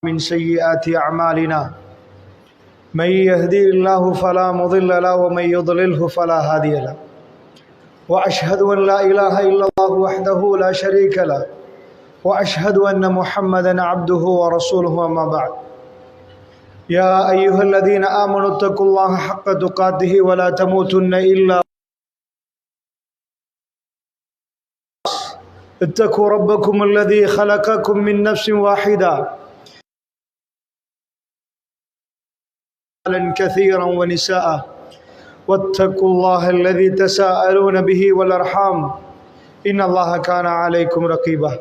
من سيئات أعمالنا من يهدي الله فلا مضل له ومن يضلله فلا هادي له وأشهد أن لا إله إلا الله وحده لا شريك له وأشهد أن محمدا عبده ورسوله أما بعد يا أيها الذين آمنوا اتقوا الله حق تقاته ولا تموتن إلا اتقوا ربكم الذي خلقكم من نفس واحدة كثيرا ونساء واتقوا الله الذي تساءلون به والأرحام إن الله كان عليكم رقيبا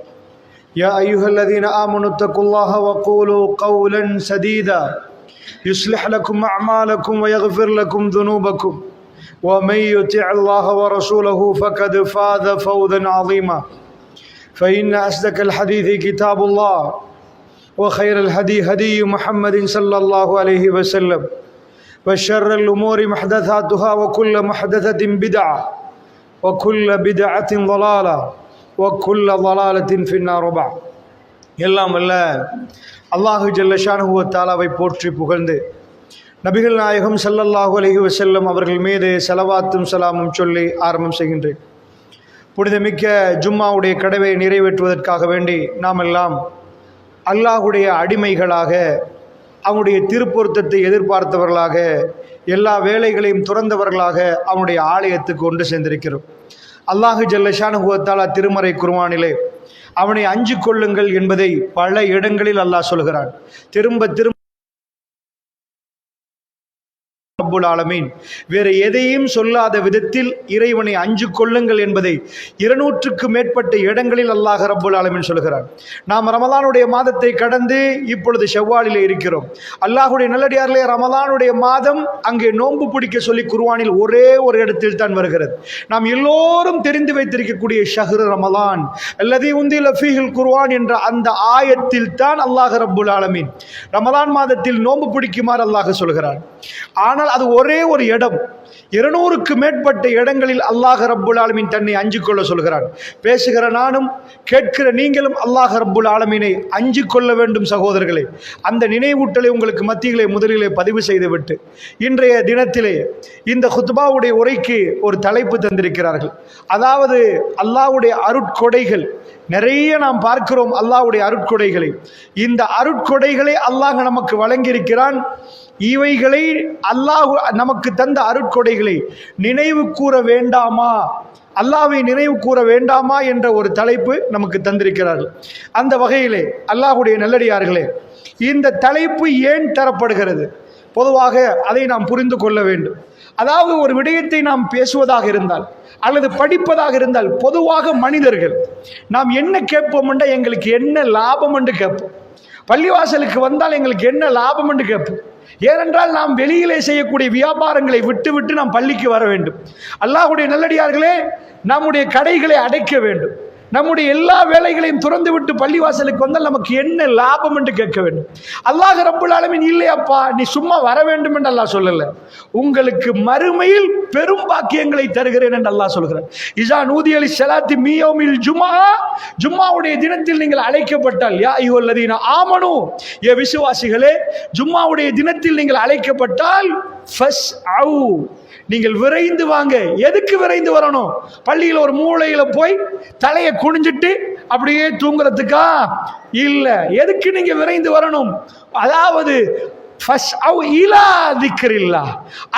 يا أيها الذين آمنوا اتقوا الله وقولوا قولا سديدا يصلح لكم أعمالكم ويغفر لكم ذنوبكم ومن يطع الله ورسوله فقد فاز فوزا عظيما فإن أصدق الحديث كتاب الله وخير الهدي هدي محمد صلى الله عليه وسلم وشر الأمور محدثاتها وكل محدثة بدعة وكل بدعة ضلالة وكل ضلالة في النار بعد எல்லாம் அல்ல அல்லாஹு ஜல்ல ஷானஹு வ தஆலாவை போற்றி புகழ்ந்து நபிகள் நாயகம் ஸல்லல்லாஹு அலைஹி வஸல்லம் அவர்கள் மீது ஸலவாத்தும் ஸலாமும் சொல்லி ஆரம்பம் செய்கின்றேன். புனிதமிக்க ஜும்மாவுடைய கடவை நிறைவேற்றுவதற்காக வேண்டி நாம் எல்லாம் அல்லாஹுடைய அடிமைகளாக அவனுடைய திருப்பொருத்தத்தை எதிர்பார்த்தவர்களாக எல்லா வேலைகளையும் துறந்தவர்களாக அவனுடைய ஆலயத்துக்கு ஒன்று சேர்ந்திருக்கிறோம். அல்லாஹு ஜல்ல ஷானஹு வ தஆலா திருமறை குர்ஆனிலே அவனை அஞ்சு கொள்ளுங்கள் என்பதை பல இடங்களில் அல்லாஹ் சொல்கிறான். திரும்ப ரப்புல் ஆலமீன் வேறு எதையும் சொல்லாத விதத்தில் இறைவனை அஞ்சு கொள்ளுங்கள் என்பதை 200க்கு மேற்பட்ட இடங்களில் அல்லாஹ் ரப்புல் ஆலமீன் சொல்கிறான். நாம் ரமலானுடைய மாதத்தை கடந்து இப்பொழுது ஷவ்வாலிலே இருக்கிறோம். அல்லாஹுடைய நல்லடியார்களே, ரமலானுடைய மாதம் அங்கே நோன்பு பிடிக்க சொல்லி குர்ஆனில் ஒரே ஒரு இடத்தில் தான் வருகிறது. நாம் எல்லோரும் தெரிந்து வைத்திருக்கக்கூடிய ஷஹ்ரு ரமலான் அல்லதி உந்தில ஃபீஹில் குர்ஆன் என்ற அந்த ஆயத்தில் தான் அல்லாஹ் ரப்புல் ஆலமீன் ரமலான் மாதத்தில் நோன்பு பிடிக்குமாறு அல்லாஹ் சொல்கிறான். ஆனால் அது ஒரே ஒரு இடம், 200க்கு மேற்பட்ட இடங்களில் அல்லாஹ் ரப்புல் ஆலமீன் தன்னை அஞ்சு கொள்ள சொல்கிறான். பேசுகிற நானும் கேட்கிற நீங்களும் அல்லாஹ் ரப்புல் ஆலமீனை அஞ்சு கொள்ள வேண்டும் சகோதரர்களே. அந்த நினைவூட்டலை உங்களுக்கு மத்தியிலே முதலிலே பதிவு செய்துவிட்டு இன்றைய தினத்திலே இந்த குத்பாவுடைய உரைக்கு ஒரு தலைப்பு தந்திருக்கிறார்கள். அதாவது அல்லாஹ்வுடைய அருட்கொடைகள் நிறைய நாம் பார்க்கிறோம். அல்லாஹ்வுடைய அருட்கொடைகளை, இந்த அருட்கொடைகளை அல்லாஹ் நமக்கு வழங்கியிருக்கிறான். இவைகளை அல்லாஹ் நமக்கு தந்த அருட்கொடைகளை நினைவு கூற வேண்டாமா, அல்லாஹ்வை நினைவு கூற வேண்டாமா என்ற ஒரு தலைப்பு நமக்கு தந்திருக்கிறார்கள். அந்த வகையிலே அல்லாஹ்வுடைய நல்லடியார்களே, இந்த தலைப்பு ஏன் தரப்படுகிறது, பொதுவாக அதை நாம் புரிந்து கொள்ள வேண்டும். அதாவது ஒரு விடயத்தை நாம் பேசுவதாக இருந்தால் அல்லது படிப்பதாக இருந்தால் பொதுவாக மனிதர்கள் நாம் என்ன கேட்போம் என்றால் எங்களுக்கு என்ன லாபம் என்று கேட்போம். பள்ளிவாசலுக்கு வந்தால் எங்களுக்கு என்ன லாபம் என்று கேட்போம். ஏனென்றால் நாம் வெளியிலே செய்யக்கூடிய வியாபாரங்களை விட்டு நாம் பள்ளிக்கு வர வேண்டும். அல்லாஹ்வுடைய நல்லடியார்களே, நம்முடைய கடைகளை அடைக்க வேண்டும். நம்முடைய எல்லா வேலைகளையும் துறந்து விட்டு பள்ளிவாசலுக்கு வந்தால் நமக்கு என்ன லாபம் என்று கேட்க வேண்டும். அல்லாஹ் ரப்புல் ஆலமீன் இல்லையப்பா நீ சும்மா வர வேண்டும் என்று அல்லாஹ் சொல்லல, உங்களுக்கு மறுமையில் பெரும் பாக்கியங்களை தருகிறேன் என்று அல்லாஹ் சொல்கிறார். இஸா நூதிய லிஸ்ஸலாத்தி மின் யௌமில் ஜும்ஆ, ஜும்மாவுடைய தினத்தில் நீங்கள் அழைக்கப்பட்டால், யா அய்யுஹல்லதீன ஆமனு, ஏ விசுவாசிகளே, ஜும்மாவுடைய தினத்தில் நீங்கள் அழைக்கப்பட்டால் ஃபஸ்அவு, நீங்கள் விரைந்து வாங்க. எதுக்கு விரைந்து வரணும்? பள்ளியில் ஒரு மூலையில போய் தலையை குனிஞ்சிட்டு அப்படியே தூங்குறதுக்கா? இல்ல. எதுக்கு நீங்க விரைந்து வரணும்? அதாவது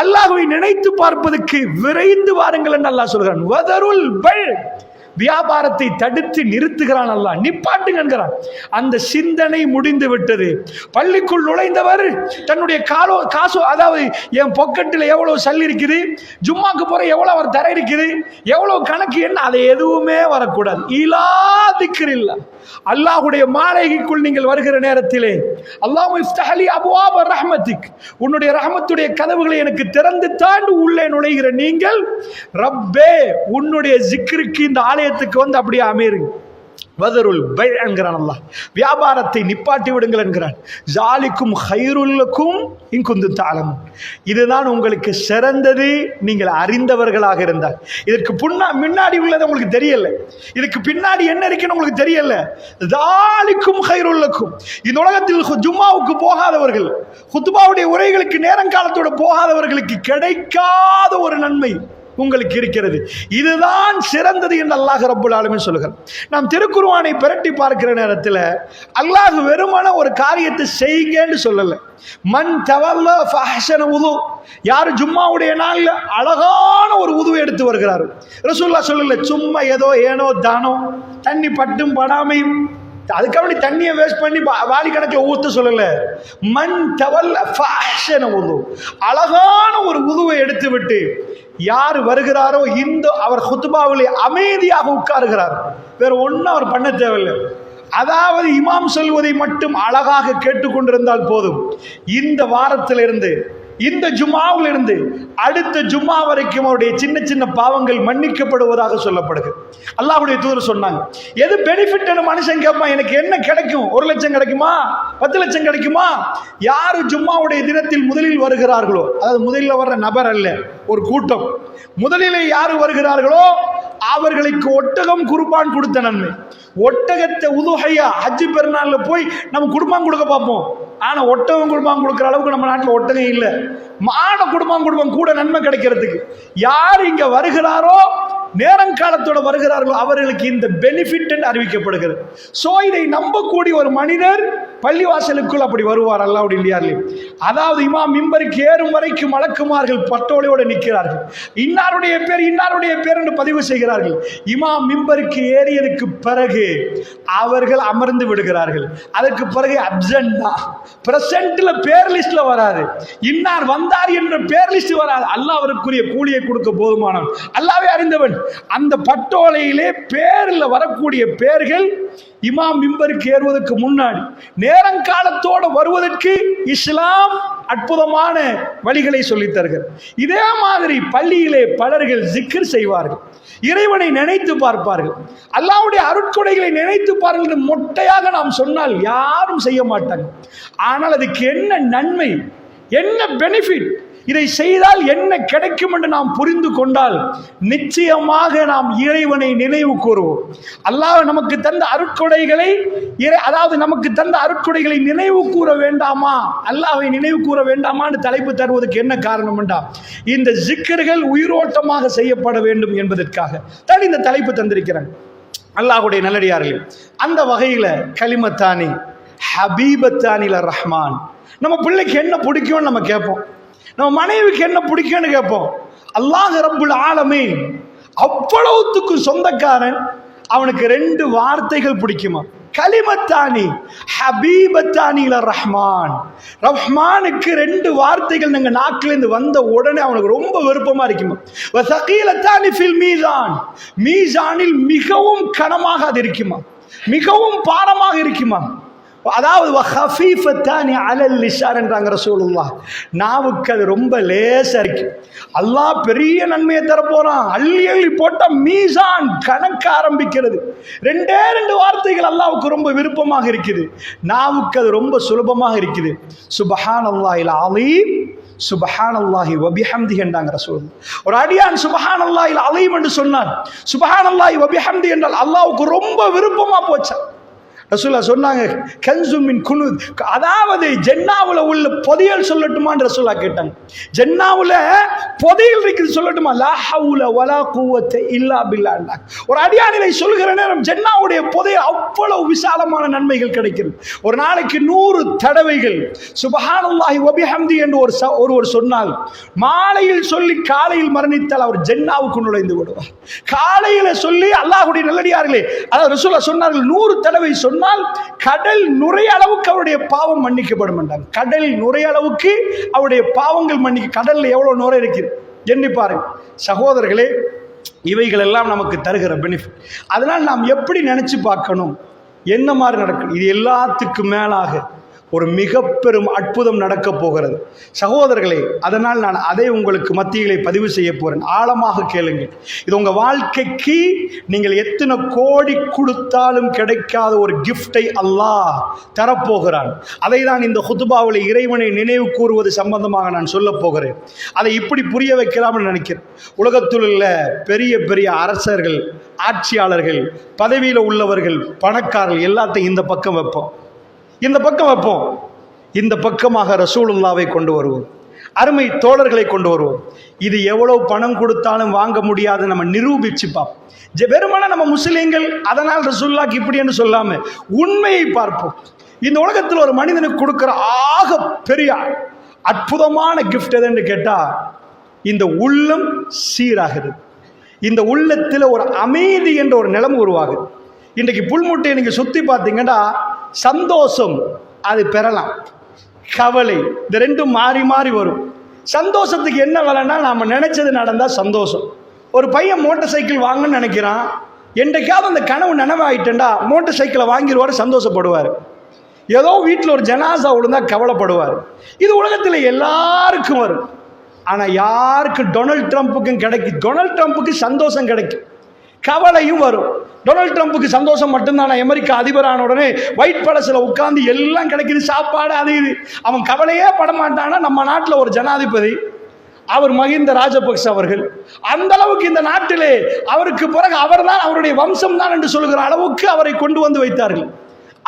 அல்லாஹ்வை நினைத்து பார்ப்பதற்கு விரைந்து வாருங்கள் என்று அல்லாஹ் சொல்கிறான். வதருல் பல், வியாபாரத்தை தடுத்து நிறுத்துகிறான் அல்லாஹ், நிப்பாட்டுங்க என்கிறான். அந்த சிந்தனை முடிந்து விட்டது. பள்ளிக்குள் நுழைந்தவர் தன்னுடைய காசு, அதாவது என் பொக்கெட்டில் எவ்வளவு சல்லி இருக்குது, ஜும்மாக்கு போற எவ்வளவு அவர் தர இருக்குது, எவ்வளவு கணக்கு என்ன, அதை எதுவுமே வரக்கூடாது. இலா திக்ரில்லா, அல்லாஹ்வுடைய மாளிகைக்குள் நீங்கள் வருகிற நேரத்திலே அல்லாஹ் இஃப்தஹலி அப்வாப ரஹ்மத்திக், உன்னுடைய ரஹ்மத்துடைய கதவுகளை எனக்கு திறந்து தாண்டு உள்ளே நுழைகிற நீங்கள், ரப்பே உன்னுடைய ஜிக்ருக்கு இந்த ஆலயத்துக்கு வந்து அப்படியே அமருங்க. வதருல் பை என்கிறான் அல்லாஹ். வியாபாரத்தை நிப்பாட்டி விடுங்கள் என்கிறான். ஜாலிக்கும் ஹைருல்லக்கும் இன்குந்து தாளமும், இதுதான் உங்களுக்கு சிறந்தது நீங்கள் அறிந்தவர்களாக இருந்தால். இதற்கு முன்னாடி உள்ளது உங்களுக்கு தெரியல, இதுக்கு பின்னாடி என்ன இருக்குன்னு உங்களுக்கு தெரியல. ஜாலிக்கும் ஹைருல்லக்கும், இந்த உலகத்தில் ஜும்மாவுக்கு போகாதவர்கள், குத்பாவுடைய உரைகளுக்கு நேரங்காலத்தோடு போகாதவர்களுக்கு கிடைக்காத ஒரு நன்மை உங்களுக்கு இருக்கிறது. இதுதான் சிறந்தது என்று அல்லாஹ் ரப்புல் ஆலமீன் சொல்லுகிறார். நாம் திருக்குர்ஆனை பிரட்டி பார்க்கிற நேரத்தில் அல்லாஹ் வெறுமன ஒரு காரியத்தை செய்யுங்கன்னு சொல்லல. மன் தவல்ல ஃபஹ்ஸன வுது, யார் ஜும்மாவுடைய நாளில் அழகான ஒரு உதுவை எடுத்து வருகிறார். ரசூலுல்லாஹ் சொல்லல சும்மா ஏதோ ஏனோ தானோ தண்ணி பட்டும் படாமையும் அதுக்காக தண்ணியை வேஸ்ட் பண்ணி வாலி கணக்கில் ஊற்ற சொல்லல. மன் தவல்ல ஃபஹ்ஸன வுது, அழகான ஒரு உதுவை எடுத்து விட்டு யார் வருகிறாரோ இந்த அவர் குத்பாவிலே அமைதியாக உட்காருகிறார், வேற ஒன்றும் அவர் பண்ண தேவையில்லை. அதாவது இமாம் சொல்வதை மட்டும் அழகாக கேட்டுக்கொண்டிருந்தால் போதும். இந்த வாரத்திலிருந்து இந்த ஜும்மாவிலிருந்து அடுத்த ஜும்மா வரைக்கும் அவருடைய சின்ன சின்ன பாவங்கள் மன்னிக்கப்படுவதாக சொல்லப்படுகிறது. அல்லாஹ்வுடைய தூதர் சொன்னாங்க, எது பெனிஃபிட் மனுஷன் கேட்பான், எனக்கு என்ன கிடைக்கும், 1 லட்சம் கிடைக்குமா 10 லட்சம் கிடைக்குமா? யாரு ஜும்மாவுடைய தினத்தில் முதலில் வருகிறார்களோ, அதாவது முதலில் வர்ற நபர் அல்ல, ஒரு கூட்டம், முதலிலே யாரு வருகிறார்களோ அவர்களுக்கு ஒட்டகம் குர்பான் கொடுத்த நன்மை. ஒட்டகத்தை உதுஹையா ஹஜ் பெருநாள்ல போய் நம்ம குர்பான் கொடுக்க பார்ப்போம். ஆனா ஒட்டகம் குர்பான் கொடுக்குற அளவுக்கு நம்ம நாட்டில் ஒட்டகம் இல்லை. மான குர்பான் கூட நன்மை கிடைக்கிறதுக்கு யார் இங்க வருகிறாரோ, நேரங்காலத்தோட வருகிறார்களோ அவர்களுக்கு இந்த பெனிஃபிட் அறிவிக்கப்படுகிறது. சோ இதை நம்பக்கூடிய ஒரு மனிதர் பள்ளிவாசலுக்குள் அப்படி வருவார் அல்லாஹ்வுடைய இல்லையார்களே. அதாவது இமாம் மிம்பருக்கு ஏறும் வரைக்கும் மலக்குமார்கள் பட்டோலையோடு நிற்கிறார்கள். இன்னாருடைய பேர் என்று பதிவு செய்கிறார்கள். இமாம் மிம்பருக்கு ஏறியதுக்கு பிறகு அவர்கள் அமர்ந்து விடுகிறார்கள். அதற்கு பிறகு அப்சென்ட் தான், பிரசன்ட்ல பேர் லிஸ்ட்ல வராது, இன்னார் வந்தார் என்ற பேர் லிஸ்ட் வராது. அல்லாஹ் அவருக்குரிய கூலியை கொடுக்க போதுமானவன், அல்லாஹ்வே அறிந்தவன். அந்த பட்டோலையிலே பேரில் வரக்கூடிய பேர்கள் இமாம் மிம்பருக்கு ஏறுவதற்கு முன்னாடி நேரங்காலத்தோடு வருவதற்கு இஸ்லாம் அற்புதமான வழிகளை சொல்லித் தருகிறது. இதே மாதிரி பள்ளியிலே பலர்கள் ஜிக்ர் செய்வார்கள், இறைவனை நினைத்து பார்ப்பார்கள், அல்லாஹ்வுடைய அருட்கொடைகளை நினைத்து பாருங்கள். மொட்டையாக நாம் சொன்னால் யாரும் செய்ய மாட்டாங்க. ஆனால் அதுக்கு என்ன நன்மை, என்ன பெனிஃபிட், இதை செய்தால் என்ன கிடைக்கும் என்று நாம் புரிந்து கொண்டால் நிச்சயமாக நாம் இறைவனை நினைவு கூறுவோம். அல்லாஹ் நமக்கு தந்த அருட்கொடைகளை, அதாவது நமக்கு தந்த அருட்கொடைகளை நினைவு கூற வேண்டாமா, அல்லாஹ்வை நினைவு கூற வேண்டாமான்னு தலைப்பு தருவதற்கு என்ன காரணம் என்றால் இந்த ஜிக்ர்கள் உயிரோட்டமாக செய்யப்பட வேண்டும் என்பதற்காக தான் இந்த தலைப்பு தந்திருக்கிறாங்க அல்லாஹ்வுடைய நல்லடியார்கள். அந்த வகையில கலிமத்தானி ஹபீபத்தானில ரஹ்மான், நம்ம பிள்ளைக்கு என்ன பிடிக்கும்னு நம்ம கேட்போம், நம்ம மனைவிக்கு என்ன பிடிக்கும்னு கேட்போம். அல்லாஹ் ரப்புல் ஆலமீன் அவ்வளவுத்துக்கு சொந்தக்காரன், அவனுக்கு 2 வார்த்தைகள் பிடிக்குமா, கலிமத்தானி ஹபீபத்தானில ரஹ்மான். ரஹ்மானுக்கு 2 வார்த்தைகள் நாங்கள் நாக்கிலிருந்து வந்த உடனே அவனுக்கு ரொம்ப விருப்பமா இருக்குமா. வஸகீலத்தானி ஃபில் மீசான், மீசானில் மிகவும் கனமாக அது இருக்குமா, மிகவும் பாரமாக இருக்குமா. அதாவது வஹஃபீஃபத்தானி அலல் லிஸான் என்றாங்க ரசூலுல்லாஹ். நாவுக்கு அது ரொம்ப லேசா இருக்கு. அல்லாஹ் பெரிய நன்மையை தரப்போறான், அள்ளி அள்ளி போட்ட மீசான் கணக்க ஆரம்பிக்கிறது. 2 வார்த்தைகள் அல்லாஹ்வுக்கு ரொம்ப விருப்பமாக இருக்குது, நாவுக்கு அது ரொம்ப சுலபமாக இருக்குது. சுப்ஹானல்லாஹில் அலீம் சுப்ஹானல்லாஹி வபிஹம்திஹி என்றாங்க ரசூல். ஒரு அடியான் சுப்ஹானல்லாஹில் அலீம் என்று சொன்னார், சுப்ஹானல்லாஹி வபிஹம்தி என்றால் அல்லாஹ்வுக்கு ரொம்ப விருப்பமா போச்சு. ரசூலுல்லாஹ் சொன்னாங்க கன்சு மின் குனூத், அதாவது ஜன்னாவுல உள்ள பொதியல் சொல்லட்டுமான்னு ரசூலுல்லாஹ் கேட்டாங்க. ஜன்னாவுல பொதியல் இருக்குது சொல்லட்டுமா, லா ஹவுல வலா குவத்த இல்லா பில்லாஹ். ஒரு அடியானிலை சொல்கிற நேரம் ஜன்னாவுடைய பொதியல் அவ்வளவு விசாலமான நன்மைகள் கிடைக்கிறது. ஒரு நாளைக்கு 100 தடவைகள் சுப்ஹானல்லாஹி வபிஹம்தி என்று ஒருவர் சொன்னால், மாலையில் சொல்லி காலையில் மரணித்தால் அவர் ஜன்னாவுக்கு நுழைந்து விடுவார். காலையில சொல்லி அல்லாஹ்வுடைய நல்லடியார்களே, அதாவது ரசூலுல்லாஹ் சொன்னார்கள் 100 தடவை சொன்னால் கடல் நுரைய அளவுக்கு அவருடைய பாவம் மன்னிக்கப்படும் என்றாங்க. கடல் நுரைய அளவுக்கு அவருடைய பாவங்கள் மன்னிக்க, கடல்ல எவ்வளவு நுரை இருக்குது எண்ணி பாருங்க சகோதரர்களே. இவைகள் எல்லாம் நமக்கு தருகிற பெனிஃபிட். அதனால் நாம் எப்படி நினைச்சு பார்க்கணும், என்ன மாதிரி நடக்கணும். இது எல்லாத்துக்கும் மேலாக ஒரு மிக பெரும் அற்புதம் நடக்க போகிறது சகோதரர்களே. அதனால் நான் அதை உங்களுக்கு மத்தியிலே பதிவு செய்ய போறேன். ஆழமாக கேளுங்கள். இது உங்க வாழ்க்கைக்கு நீங்கள் எத்தனை கோடி கொடுத்தாலும் கிடைக்காத ஒரு கிஃப்டை அல்லாஹ் தரப்போகிறான். அதை தான் இந்த ஹுதுபாவில் இறைவனை நினைவு கூறுவது சம்பந்தமாக நான் சொல்ல போகிறேன். அதை இப்படி புரிய வைக்கலாம்னு நினைக்கிறேன். உலகத்தில் உள்ள பெரிய பெரிய அரசர்கள், ஆட்சியாளர்கள், பதவியில் உள்ளவர்கள், பணக்காரர்கள் எல்லாத்தையும் இந்த பக்கம் வைப்போம். இந்த பக்கமாக ரசூலுல்லாவை கொண்டு வருவோம், அருமை தோழர்களை கொண்டு வருவோம். இது எவ்வளவு பணம் கொடுத்தாலும் வாங்க முடியாது நம்ம நிரூபிச்சு பார்ப்போம். வெறுமனே நம்ம முஸ்லீம்கள் அதனால் ரசூலுல்லாஹ்க்கு இப்படி என்று சொல்லாம உண்மையை பார்ப்போம். இந்த உலகத்தில் ஒரு மனிதனுக்கு கொடுக்கிற ஆக பெரிய அற்புதமான கிஃப்ட் எதுன்னு கேட்டா இந்த உள்ளம் சீராகுது. இந்த உள்ளத்தில் ஒரு அமைதி என்ற ஒரு நிலைமை உருவாகுது. இன்றைக்கு புல்முட்டையை நீங்க சுத்தி பார்த்தீங்கன்னா சந்தோஷம் அது பெறலாம், கவலை இந்த ரெண்டும் மாறி மாறி வரும். சந்தோஷத்துக்கு என்ன வேலைன்னா நாம நினைச்சது நடந்தா சந்தோஷம். ஒரு பையன் மோட்டார் சைக்கிள் வாங்கன்னு நினைக்கிறான், என்றைக்காவது அந்த கனவு நினைவாயிட்டா மோட்டார் சைக்கிளை வாங்கிடுவார், சந்தோஷப்படுவார். ஏதோ வீட்டில் ஒரு ஜனாசா விழுந்தா கவலைப்படுவார். இது உலகத்தில் எல்லாருக்கும் வரும். ஆனால் யாருக்கு டொனால்ட் ட்ரம்ப்புக்கும் கிடைக்கும். டொனால்ட் ட்ரம்ப்புக்கு சந்தோஷம் கிடைக்கும், கவலையும் வரும். டொனால்ட் ட்ரம்ப்புக்கு சந்தோஷம் மட்டும்தான். அமெரிக்கா அதிபரான உடனே ஒயிட் பேலஸ்ல உட்கார்ந்து எல்லாம் கிடைக்குது, சாப்பாடு அது இது. அவன் கவலையே படமாட்டானா. நம்ம நாட்டில் ஒரு ஜனாதிபதி அவர் மஹிந்த ராஜபக்ச அவர்கள் அந்த அளவுக்கு இந்த நாட்டிலே அவருக்கு பிறகு அவர்தான் அவருடைய வம்சம் தான் என்று சொல்கிற அளவுக்கு அவரை கொண்டு வந்து வைத்தார்கள்.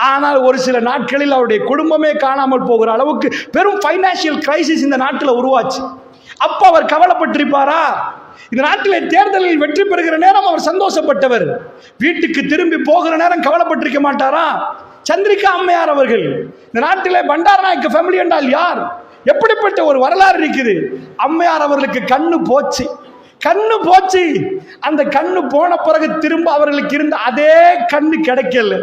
ஆனால் ஒரு சில நாட்களில் அவருடைய குடும்பமே காணாமல் போகிற அளவுக்கு பெரும் பைனான்சியல் கிரைசிஸ் இந்த நாட்டில் உருவாச்சு. அப்ப அவர் கவலைப்பட்டிருப்பாரா? இந்த நாட்டிலே தேர்தலில் வெற்றி பெறுகிற நேரம் அவர் சந்தோஷப்பட்டவர். வீட்டுக்கு திரும்பி போகிற நேரம் கவலைப்பட்டிருக்க மாட்டாரா? சந்திரிகா அம்மையார் அவர்கள் இந்த நாட்டிலே பண்டாரநாயக்க ஃபேமிலி என்றால் யார், எப்படிப்பட்ட ஒரு வரலாறு இருக்குது. அம்மையார் அவர்களுக்கு கண்ணு போச்சு. அந்த கண்ணு போன பிறகு திரும்ப அவர்களுக்கு இருந்த அதே கண்ணு கிடைக்கல.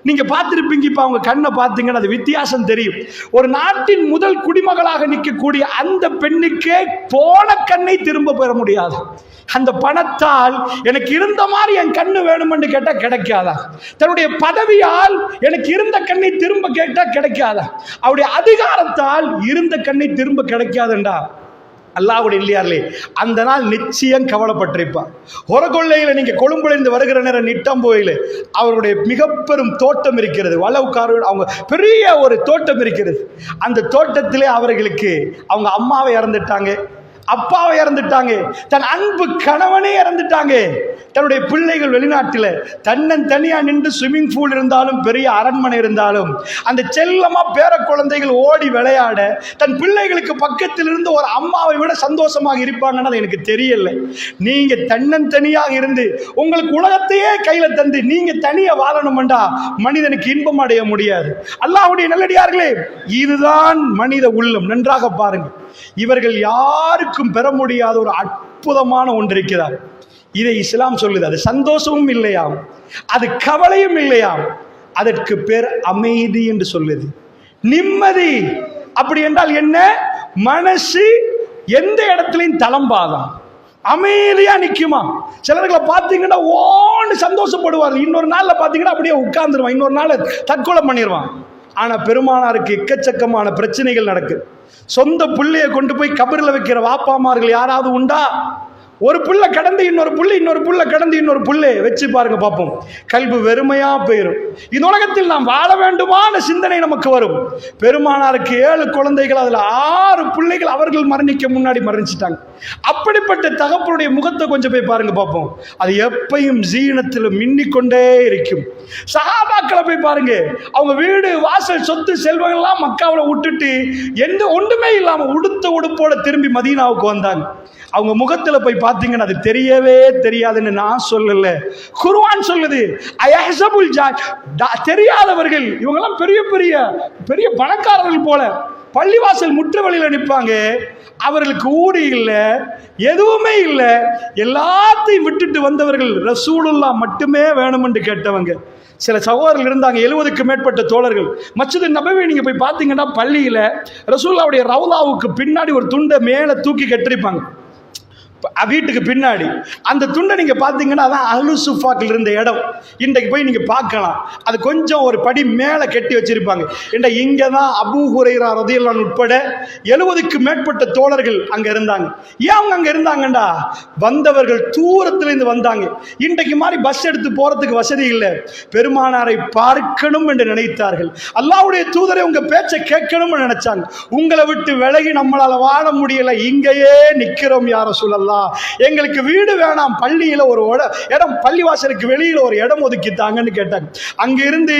நீங்க பார்த்திருப்பீங்க, இப்ப அவங்க கண்ணை பார்த்தீங்கன்னா அது வித்தியாசம் தெரியும். ஒரு நாட்டின் முதல் குடிமகளாக நிற்கக்கூடிய அந்த பெண்ணுக்கே போன கண்ணை திரும்ப பெற முடியாது. அந்த பணத்தால் எனக்கு இருந்த மாதிரி என் கண்ணு வேணும்னு கேட்டா கிடைக்காதா? தன்னுடைய பதவியால் எனக்கு இருந்த கண்ணை திரும்ப கேட்டா கிடைக்காதா? அவருடைய அதிகாரத்தால் இருந்த கண்ணை திரும்ப கிடைக்காதுண்டா அல்லாஹ்வுடைய இல்லையார்களே, அந்த நாள் நிச்சயம் கவலைப்பட்டிருப்பார். ஹொரகொள்ளையில் நீங்க கொழும்புலேருந்து வருகிற நேரம் நிட்டம்போயில் அவருடைய மிக பெரும் தோட்டம் இருக்கிறது. வளவுக்கார அவங்க பெரிய ஒரு தோட்டம் இருக்கிறது. அந்த தோட்டத்திலே அவர்களுக்கு அவங்க அம்மாவை இறந்துட்டாங்க, அப்பாவை இறந்துட்டாங்க, தன் அன்பு கணவனே இறந்துட்டாங்க. தன்னுடைய பிள்ளைகள் வெளிநாட்டில் தனியா நின்று ஸ்விம்மிங் பூல் இருந்தாலும் பெரிய அரண்மனை இருந்தாலும் அந்த செல்லமா பேர குழந்தைகள் ஓடி விளையாட தன் பிள்ளைகளுக்கு பக்கத்தில் இருந்து ஒரு அம்மாவை விட சந்தோஷமாக இருப்பாங்கன்னு அது எனக்கு தெரியல. நீங்க தனியாக இருந்து உங்களுக்கு உலகத்தையே கையில தந்து நீங்க தனியா வாழணும்டா மனிதனுக்கு இன்பம் அடைய முடியாது. அல்லாஹ்வுடைய நல்லடியார்களே, இதுதான் மனித உள்ளம். நன்றாக பாருங்க, இவர்கள் யாருக்கும் பெற முடியாத ஒரு அற்புதமான ஒன்று இருக்கிறார். இதை இஸ்லாம் சொல்லுது. அது சந்தோஷமும் இல்லையாம், அது கவலையும் இல்லையாம், அதற்கு பேர் அமைதி என்று சொல்லுது. நிம்மதி அப்படி என்றால் என்ன? மனசு எந்த இடத்துலையும் தளம்பாதான், அமைதியா நிக்குமா. சிலர்களை பார்த்தீங்கன்னா ஓன்னு சந்தோஷப்படுவார், இன்னொரு நாள்ல பார்த்தீங்கன்னா அப்படியே உட்கார்ந்துருவான், இன்னொரு நாள் தற்கொலை பண்ணிடுவான். ஆனா பெருமானாருக்கு எக்கச்சக்கமான பிரச்சனைகள் நடக்குது. சொந்த பிள்ளையை கொண்டு போய் கபரில் வைக்கிற வாப்பாமார்கள் யாராவது உண்டா? ஒரு புள்ள கடந்து இன்னொரு புள்ள, இன்னொரு புள்ள கடந்து இன்னொரு புள்ளை வச்சு பாருங்க பார்ப்போம். கல்வி வெறுமையா போயிடும். இந்த உலகத்தில் நாம் வாழ வேண்டுமான சிந்தனை நமக்கு வரும். பெருமானாருக்கு 7 குழந்தைகள், அதுல 6 பிள்ளைகள் அவர்கள் மரணிக்க முன்னாடி மரணிச்சிட்டாங்க. அப்படிப்பட்ட தகப்பனுடைய முகத்தை கொஞ்சம் போய் பாருங்க பார்ப்போம். அது எப்பையும் ஜீனத்தில் மின்னிக்கொண்டே இருக்கும். சஹாபாக்களை போய் பாருங்க, அவங்க வீடு வாசல் சொத்து செல்வங்கள்லாம் மக்காவில் விட்டுட்டு எந்த ஒன்றுமே இல்லாம உடுத்த உடுப்போட திரும்பி மதீனாவுக்கு வந்தாங்க. அவங்க முகத்துல போய் பார்த்தீங்கன்னா அது தெரியவே தெரியாதுன்னு நான் சொல்லல, குர்ஆன் சொல்லுது. தெரியாதவர்கள் இவங்கெல்லாம் பெரிய பெரிய பெரிய பணக்காரர்கள் போல பள்ளிவாசல் முற்றுவழியில் நிற்பாங்க. அவர்களுக்கு ஊடு இல்லை, எதுவுமே இல்லை, எல்லாத்தையும் விட்டுட்டு வந்தவர்கள் ரசூலுல்லாஹ் மட்டுமே வேணும் என்று கேட்டவங்க. சில சகோதரர்கள் இருந்தாங்க, 70க்கு மேற்பட்ட தோழர்கள். மஸ்ஜித் நபவி நீங்க போய் பார்த்தீங்கன்னா பள்ளியில ரசூலுல்லாஹ்வுடைய ரவுலாவுக்கு பின்னாடி ஒரு துண்டை மேலே தூக்கி கட்டிருப்பாங்க. வீட்டுக்கு பின்னாடி அந்த துண்டை நீங்க பாத்தீங்கன்னா அதான் அஹ்லு சுஃபாக்கில் இருந்த இடம். இன்றைக்கு போய் நீங்க பார்க்கலாம், அது கொஞ்சம் ஒரு படி மேல கட்டி வச்சிருப்பாங்க. இங்கதான் அபூ ஹுரைரா ரலியல்லாஹு உட்பட 70க்கு மேற்பட்ட தோழர்கள் அங்க இருந்தாங்க. ஏன் அவங்க அங்க இருந்தாங்கடா, வந்தவர்கள் தூரத்திலிருந்து வந்தாங்க. இன்றைக்கு மாதிரி பஸ் எடுத்து போறதுக்கு வசதி இல்லை. பெருமானாரை பார்க்கணும் என்று நினைத்தார்கள். அல்லாஹ்வுடைய தூதரை உங்க பேச்சை கேட்கணும்னு நினைச்சாங்க. உங்களை விட்டு விலகி நம்மளால வாழ முடியல, இங்கேயே நிக்கிறோம் யா ரசூலல்லாஹ், எங்களுக்கு வீடு வேணாம், பள்ளியில ஒரு இடம், பள்ளிவாசலுக்கு வெளியில ஒரு இடம் ஒதுக்கித்தாங்கன்னு கேட்டாங்க. அங்க இருந்து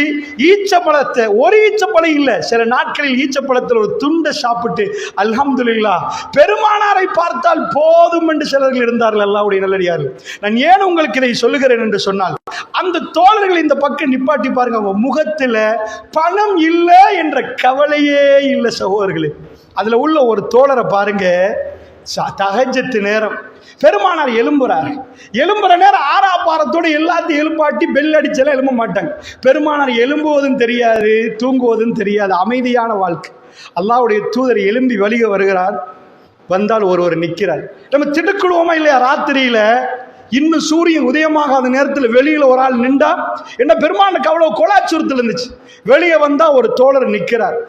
ஈச்சப்பழத்தை, ஒரு ஈச்சப்பழம் இல்ல, சில நாட்களில் ஈச்சப்பழத்தில் ஒரு துண்டை சாப்பிட்டு அல்ஹம்துலில்லாஹ் பெருமானாரை பார்த்தால் போதும் என்று சிலர்கள் இருந்தார்கள். அல்லாஹ்வுடைய நல்லடியார்கள், நான் ஏன் உங்களுக்கு இதை சொல்லுகிறேன் என்று சொன்னால், அந்த தோழர்கள் இந்த பக்கம் நிப்பாட்டி பாருங்க, அவங்க முகத்துல பணம் இல்லை என்ற கவலையே இல்லை சகோதரர்களே. அதுல உள்ள ஒரு தோழரை பாருங்க, தஹஜ்ஜத் நேரம் பெருமானார் எழும்புற நேரம் ஆறாப்பாரத்தோடு எல்லாத்தையும் எழுப்பாட்டி பெல் அடிச்செல்லாம் எழும்ப மாட்டாங்க. பெருமானார் எழும்புவதும் தெரியாது, தூங்குவதும் தெரியாது, அமைதியான வாழ்க்கை. அல்லாஹ்வுடைய தூதர் எழும்பி வழிக வருகிறார். வந்தால் ஒருவர் நிற்கிறார். நம்ம திடுக்குழுவோமா இல்லையா, ராத்திரியில இன்னும் சூரியன் உதயமாகாத நேரத்தில் வெளியில ஒரு ஆள் நின்றா என்ன, பெருமானுக்கு அவ்வளவு கோலாச்சுரத்தில் இருந்துச்சு. வெளியே வந்தா ஒரு தோழர் நிற்கிறார்.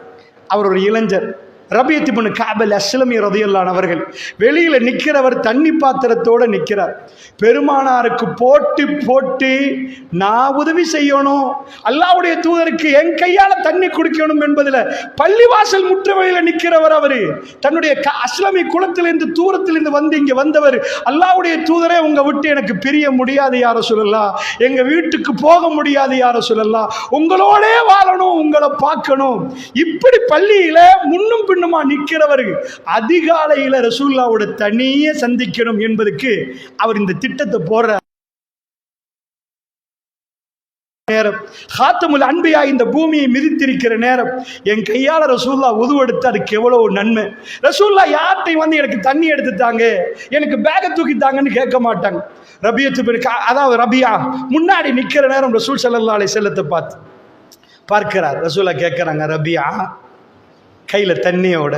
அவர் ஒரு இளைஞர், ரபியத் இப்னு கஅப் அல்-அஸ்லமி ரலியல்லாஹு அவர்கள். வெளியில நிற்கிறவர் தண்ணி பாத்திரத்தோட நிற்கிறார். பெருமானாருக்கு போட்டு போட்டு நான் உதவி செய்யணும், அல்லாஹ்வுடைய தூதருக்கு என் கையால தண்ணி குடிக்கணும் என்பதில் பள்ளிவாசல் முற்றவழியில நிற்கிறவர். அவரு தன்னுடைய அஸ்லமி குலத்திலிருந்து தூரத்திலிருந்து வந்து இங்க வந்தவர். அல்லாஹ்வுடைய தூதரே, உங்க விட்டு எனக்கு பிரிய முடியாது யா ரசூலல்லாஹ், எங்க வீட்டுக்கு போக முடியாது யா ரசூலல்லாஹ், உங்களோடே வாழணும், உங்களை பார்க்கணும். இப்படி பள்ளியில முன்னும் பின்னுமா நிற்கிறவர்கள் அதிகாலையில ரசூலுல்லாஹ்வோட தனியே சந்திக்கணும் என்பதற்கு அவர் இந்த திட்டத்தை போடுற நேரம். ஹாத்தமுல் அன்பியா இந்த பூமியை மிதித்திருக்கிற நேரம். என் கையால ரசூலுல்லாஹ் உது எடுத்து அதுக்கு எவ்வளவு நன்மை. ரசூலுல்லாஹ் யார்ட்டையும் வந்து எனக்கு தண்ணி எடுத்துட்டாங்க, எனக்கு பேக தூக்கிட்டாங்கன்னு கேட்க மாட்டாங்க. ரபியத் இப்னு அதாவது ரபியா முன்னாடி நிற்கிற நேரம் ரசூல் ஸல்லல்லாஹு அலைஹி வஸல்லத்தை பார்க்கிறார். ரசூலுல்லாஹ் கேட்கிறாங்க, ரபியா கையில தண்ணியோட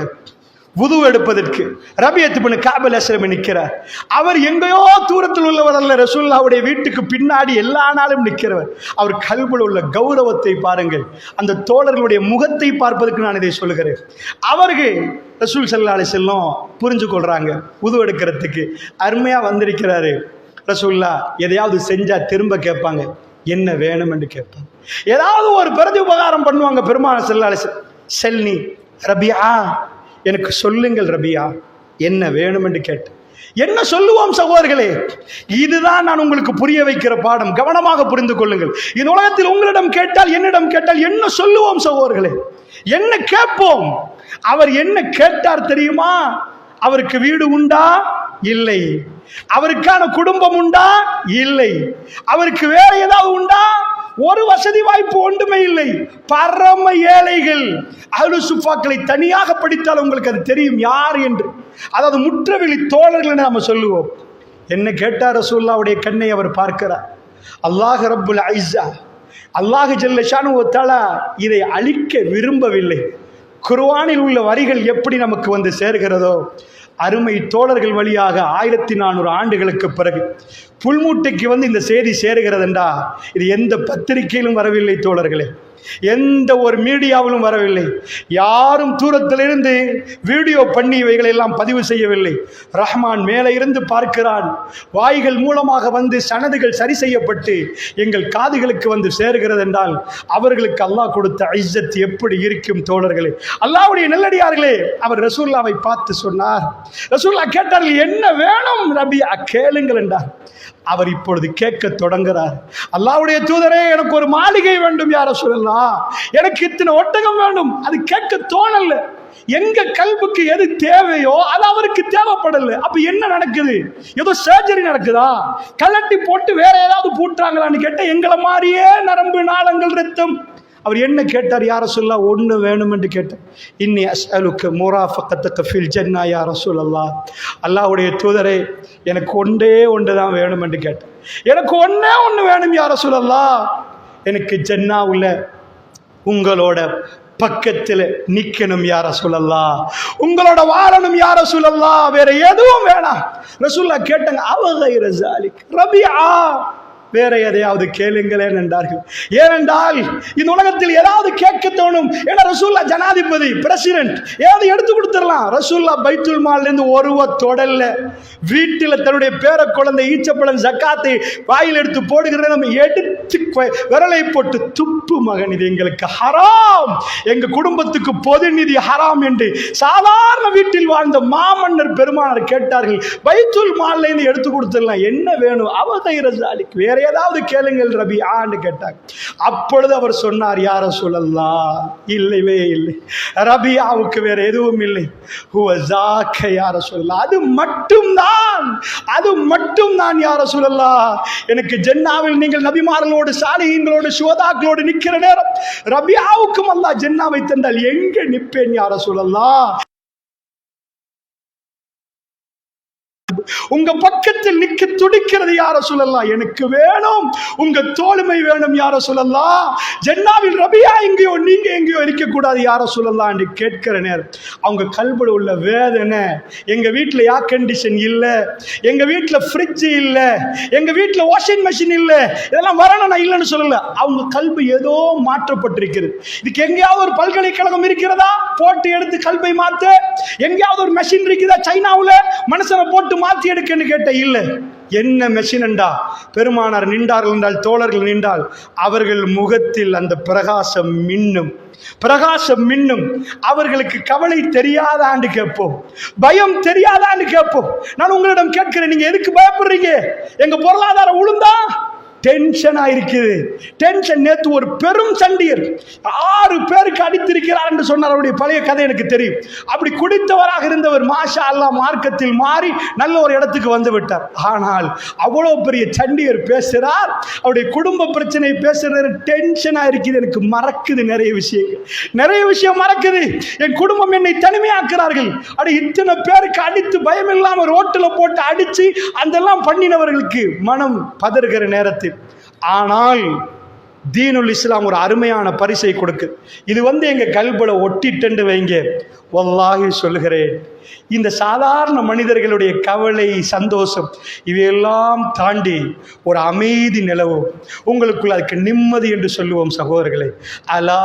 வுது எடுப்பதற்கு ரபியத் இப்னு கஅப் அல்-அஸ்லமி நிற்கிறார். அவர் எங்கேயோ தூரத்தில் உள்ளவர் அல்ல, ரசூலுல்லாஹ்வுடைய வீட்டுக்கு பின்னாடி எல்லா நாளும் நிற்கிறவர். அவர் கல்புல உள்ள கௌரவத்தை பாருங்கள். அந்த தோழர்களுடைய முகத்தை பார்ப்பதற்கு நான் இதை சொல்லுகிறேன். அவர்கள் ரசூல் ஸல்லல்லாஹு அலைஹி வஸல்லம் புரிஞ்சு கொள்றாங்க. வுது எடுக்கிறதுக்கு அருமையா வந்திருக்கிறாரு. ரசூலுல்லாஹ் எதையாவது செஞ்சா திரும்ப கேட்பாங்க, என்ன வேணும் என்று கேட்பாங்க. ஏதாவது ஒரு பிரதி உபகாரம் பண்ணுவாங்க. பெருமானார் ஸல்லல்லாஹு அலைஹி வஸல்லம், செல்னி ரபியா, எனக்கு சொல்லுங்கள் ரபியா, என்ன வேணும் என்று கேட்டு என்ன சொல்லுவோம் சகோதரர்களே? இதுதான் நான் உங்களுக்கு புரிய வைக்கிற பாடம். கவனமாக புரிந்து கொள்ளுங்கள். இந்த உலகத்தில் உங்களிடம் கேட்டால், என்னிடம் கேட்டால் என்ன சொல்லுவோம் சகோதரர்களே? என்ன கேட்போம்? அவர் என்ன கேட்டார் தெரியுமா? அவருக்கு வீடு உண்டா? இல்லை. அவருக்கான குடும்பம் உண்டா? இல்லை. அவருக்கு வேற ஏதாவது உண்டா? ஒரு வசதி வாய்ப்பு ஒன்றுமே இல்லை. பரம ஏழைகள். அஹ்லு சுஃபாக்களை தனியாக படித்தால் உங்களுக்கு அது தெரியும் யார் என்று. அதாவது முற்றவெளி தோழர்கள் என்று நாம சொல்லுவோம். என்ன கேட்டார் ரசூலுல்லாஹ்வுடைய கண்ணை அவர் பார்க்கிறார். அல்லாஹ் ரப்புல் இஸ்ஸா, அல்லாஹ் ஜல்ல ஷானுஹு வ தஆலா இதை அழிக்க விரும்பவில்லை. குர்ஆனில் உள்ள வரிகள் எப்படி நமக்கு வந்து சேர்கிறதோ, அருமை தோழர்கள் வழியாக 1400 ஆண்டுகளுக்கு பிறகு புல்மூட்டைக்கு வந்து இந்த செய்தி சேருகிறதுண்டா, இது எந்த பத்திரிகையிலும் வரவில்லை தோழர்களே, எந்த ஒரு மீடியாவிலும் வரவில்லை. யாரும் தூரத்திலிருந்து வீடியோ பண்ணி இவைகளை எல்லாம் பதிவு செய்யவில்லை. ரஹ்மான் மேலே இருந்து பார்க்கிறான். வாய்கள் மூலமாக வந்து சனதுகள் சரி செய்யப்பட்டு எங்கள் காதுகளுக்கு வந்து சேருகிறது என்றால் அவர்களுக்கு அல்லாஹ் கொடுத்த இஸ்ஸத் எப்படி இருக்கும் தோழர்களே, அல்லாஹ்வுடைய நல்லடியார்களே. அவர் ரசூலுல்லாவை பார்த்து சொன்னார். ரசூலுல்லாஹ் கேட்டார்கள், என்ன வேணும் ரபியா, கேளுங்கள் என்றார். அவர் இப்பொழுது கேட்க தொடங்குகிறார். அல்லாஹ்வுடைய தூதரே, எனக்கு ஒரு மாளிகை வேண்டும் யா ரசூலல்லாஹ், எனக்கு இத்தனை ஒட்டகம் வேண்டும். அது கேட்க தோணல. எங்க கல்புக்கு எது தேவையோ அது அவருக்கு தேவைப்படல. அப்ப என்ன நடக்குது? ஏதோ சர்ஜரி நடக்குதா? கலட்டி போட்டு வேற ஏதாவது பூட்டுறாங்களான்னு கேட்ட எங்களை மாதிரியே நரம்பு நாளங்கள் ரத்தம். அவர் என்ன கேட்டார்? யா ரசூலல்லாஹ், ஒன்று வேணும் என்று கேட்டார். இன்னி அஸ்அலுக முராஃபகத்தக ஃபில் ஜன்னா யா ரசூலல்லாஹ், அல்லாஹ்வுடைய தூதரே, எனக்கு ஒன்று தான் வேணும் என்று கேட்டார். எனக்கு ஒன்று வேணும் யா ரசூலல்லாஹ், எனக்கு ஜன்னாவுல உங்களோட பக்கத்தில் நிக்கணும் யா ரசூலல்லாஹ், உங்களோட வாழணும் யா ரசூலல்லாஹ், வேற எதுவும் வேணாம். ரசூலுல்லாஹ் கேட்டாங்க, அவகைர ஜாலிக் ரபிஆ, வேற எதையாவது கேளுங்களேன் என்றார்கள். ஏனென்றால் இந்த உலகத்தில் ஏதாவது கேட்க தோணும். ஏன்னா ரசூல்லா ஜனாதிபதி, பிரசிடென்ட், ஏதாவது எடுத்து கொடுத்துடலாம். ரசூல்லா பைத்துல் மால்ல இருந்து ஒருவ தொடல்ல, வீட்டில் தன்னுடைய பேர குழந்தை ஈச்சப்பழம் ஜக்காத்தை வாயில் எடுத்து போடுகிற நம்ம எடுத்து விரலை போட்டு துப்பு மகன், இது எங்களுக்கு ஹராம், எங்க குடும்பத்துக்கு பொது நிதி ஹராம் என்று சாதாரண வீட்டில் வாழ்ந்த மாமன்னர் பெருமானார் கேட்டார்கள். பைத்துல் மால்ல இருந்து எடுத்து கொடுத்துடலாம், என்ன வேணும்? அவகைர ஜாலிக், வேற ஏதாவது கேளுங்கள் ரபிஆன்னு கேட்டாங்க. அப்பொழுது அவர் சொன்னார், யா ரசூலல்லாஹ், இல்லவே இல்லை, ரபிஆவுக்கு வேற எதுவும் இல்லை. ஹுவ ஸாக யா ரசூலல்லாஹ், அது மட்டும்தான், அது மட்டும்தான் யா ரசூலல்லாஹ். எனக்கு ஜன்னாவில் நீங்கள் நபிமார்களோடு சாலிஹீன்களோடு சுஹதாக்களோடு நிற்கிற நேரம் ரபிஆவுக்கும் அல்லாஹ் ஜன்னாவை தந்தால் எங்க நிற்பேன் யா ரசூலல்லாஹ்? உங்க பக்கத்தில் நிக்க துடிக்கிறது யா ரசூலல்லாஹ், எனக்கு வேணும், உங்க தோளுமை வேணும் யா ரசூலல்லாஹ். ஜன்னாவில் ரபிஆ எங்கேயோ, நீங்க எங்கேயோ இருக்க கூடாது யா ரசூலல்லாஹ் என்று கேட்கிற நேரம் அவங்க கல்புல உள்ள வேதனை, எங்க வீட்டுல ஏர் கண்டிஷன் இல்ல, எங்க வீட்டுல ஃப்ரிட்ஜ் இல்ல, எங்க வீட்டுல வாஷிங் மெஷின் இல்ல, இதெல்லாம் வரணும், நான் இல்லைன்னு சொல்லல. அவங்க கல்பு ஏதோ மாற்றப்பட்டிருக்கிறது. இதுக்கு எங்கேயாவது ஒரு பல்கலைக்கழகம் இருக்கிறதா போட்டு எடுத்து கல்பை மாத்த? எங்கேயாவது ஒரு மெஷின் இருக்குதா சைனாவுல மனுஷனை போட்டு மாத்தி எடுக்கன்னு கேட்ட இல்ல. என்ன மெஷின் என்றா, பெருமானார் நின்றார்கள் என்றால், தோழர்கள் நின்றால் அவர்கள் முகத்தில் அந்த பிரகாசம் மின்னும், பிரகாசம் மின்னும். அவர்களுக்கு கவலை தெரியாதான்னு கேட்போம், பயம் தெரியாதான்னு கேட்போம். நான் உங்களிடம் கேட்கிறேன், நீங்க எதுக்கு பயப்படுறீங்க? எங்க பொருளாதாரம் உளுந்தா டென்ஷனா இருக்குது, டென்ஷன். நேற்று ஒரு பெரும் சண்டியர் 6 பேருக்கு அடித்திருக்கிறார் என்று சொன்னார். அவருடைய பழைய கதை எனக்கு தெரியும். அப்படி குடித்தவராக இருந்தவர் மாஷா அல்லாஹ் மார்க்கத்தில் மாறி நல்ல ஒரு இடத்துக்கு வந்து விட்டார். ஆனால் அவ்வளோ பெரிய சண்டியர் பேசுறார், அவருடைய குடும்ப பிரச்சனை பேசுறாரு. டென்ஷனா இருக்குது, எனக்கு மறக்குது நிறைய விஷயங்கள், நிறைய விஷயம் மறக்குது. என் குடும்பம் என்னை தனிமையாக்குறார்கள். அப்படி இத்தனை பேருக்கு அடித்து பயம் இல்லாம ரோட்டில் போட்டு அடிச்சு அதெல்லாம் பண்ணினவர்களுக்கு மனம் பதறுகிற நேரத்தில். ஆனால் தீனுல் இஸ்லாம் ஒரு அருமையான பரிசை கொடுக்கு. இது எங்க கல்புல ஒட்டிட்டு வைங்க, வல்லாஹி சொல்கிறேன், இந்த சாதாரண மனிதர்களுடைய கவலை சந்தோஷம் இவையெல்லாம் தாண்டி ஒரு அமைதி நிலவும் உங்களுக்குள்ள, அதுக்கு நிம்மதி என்று சொல்லுவோம் சகோதரர்களே. அலா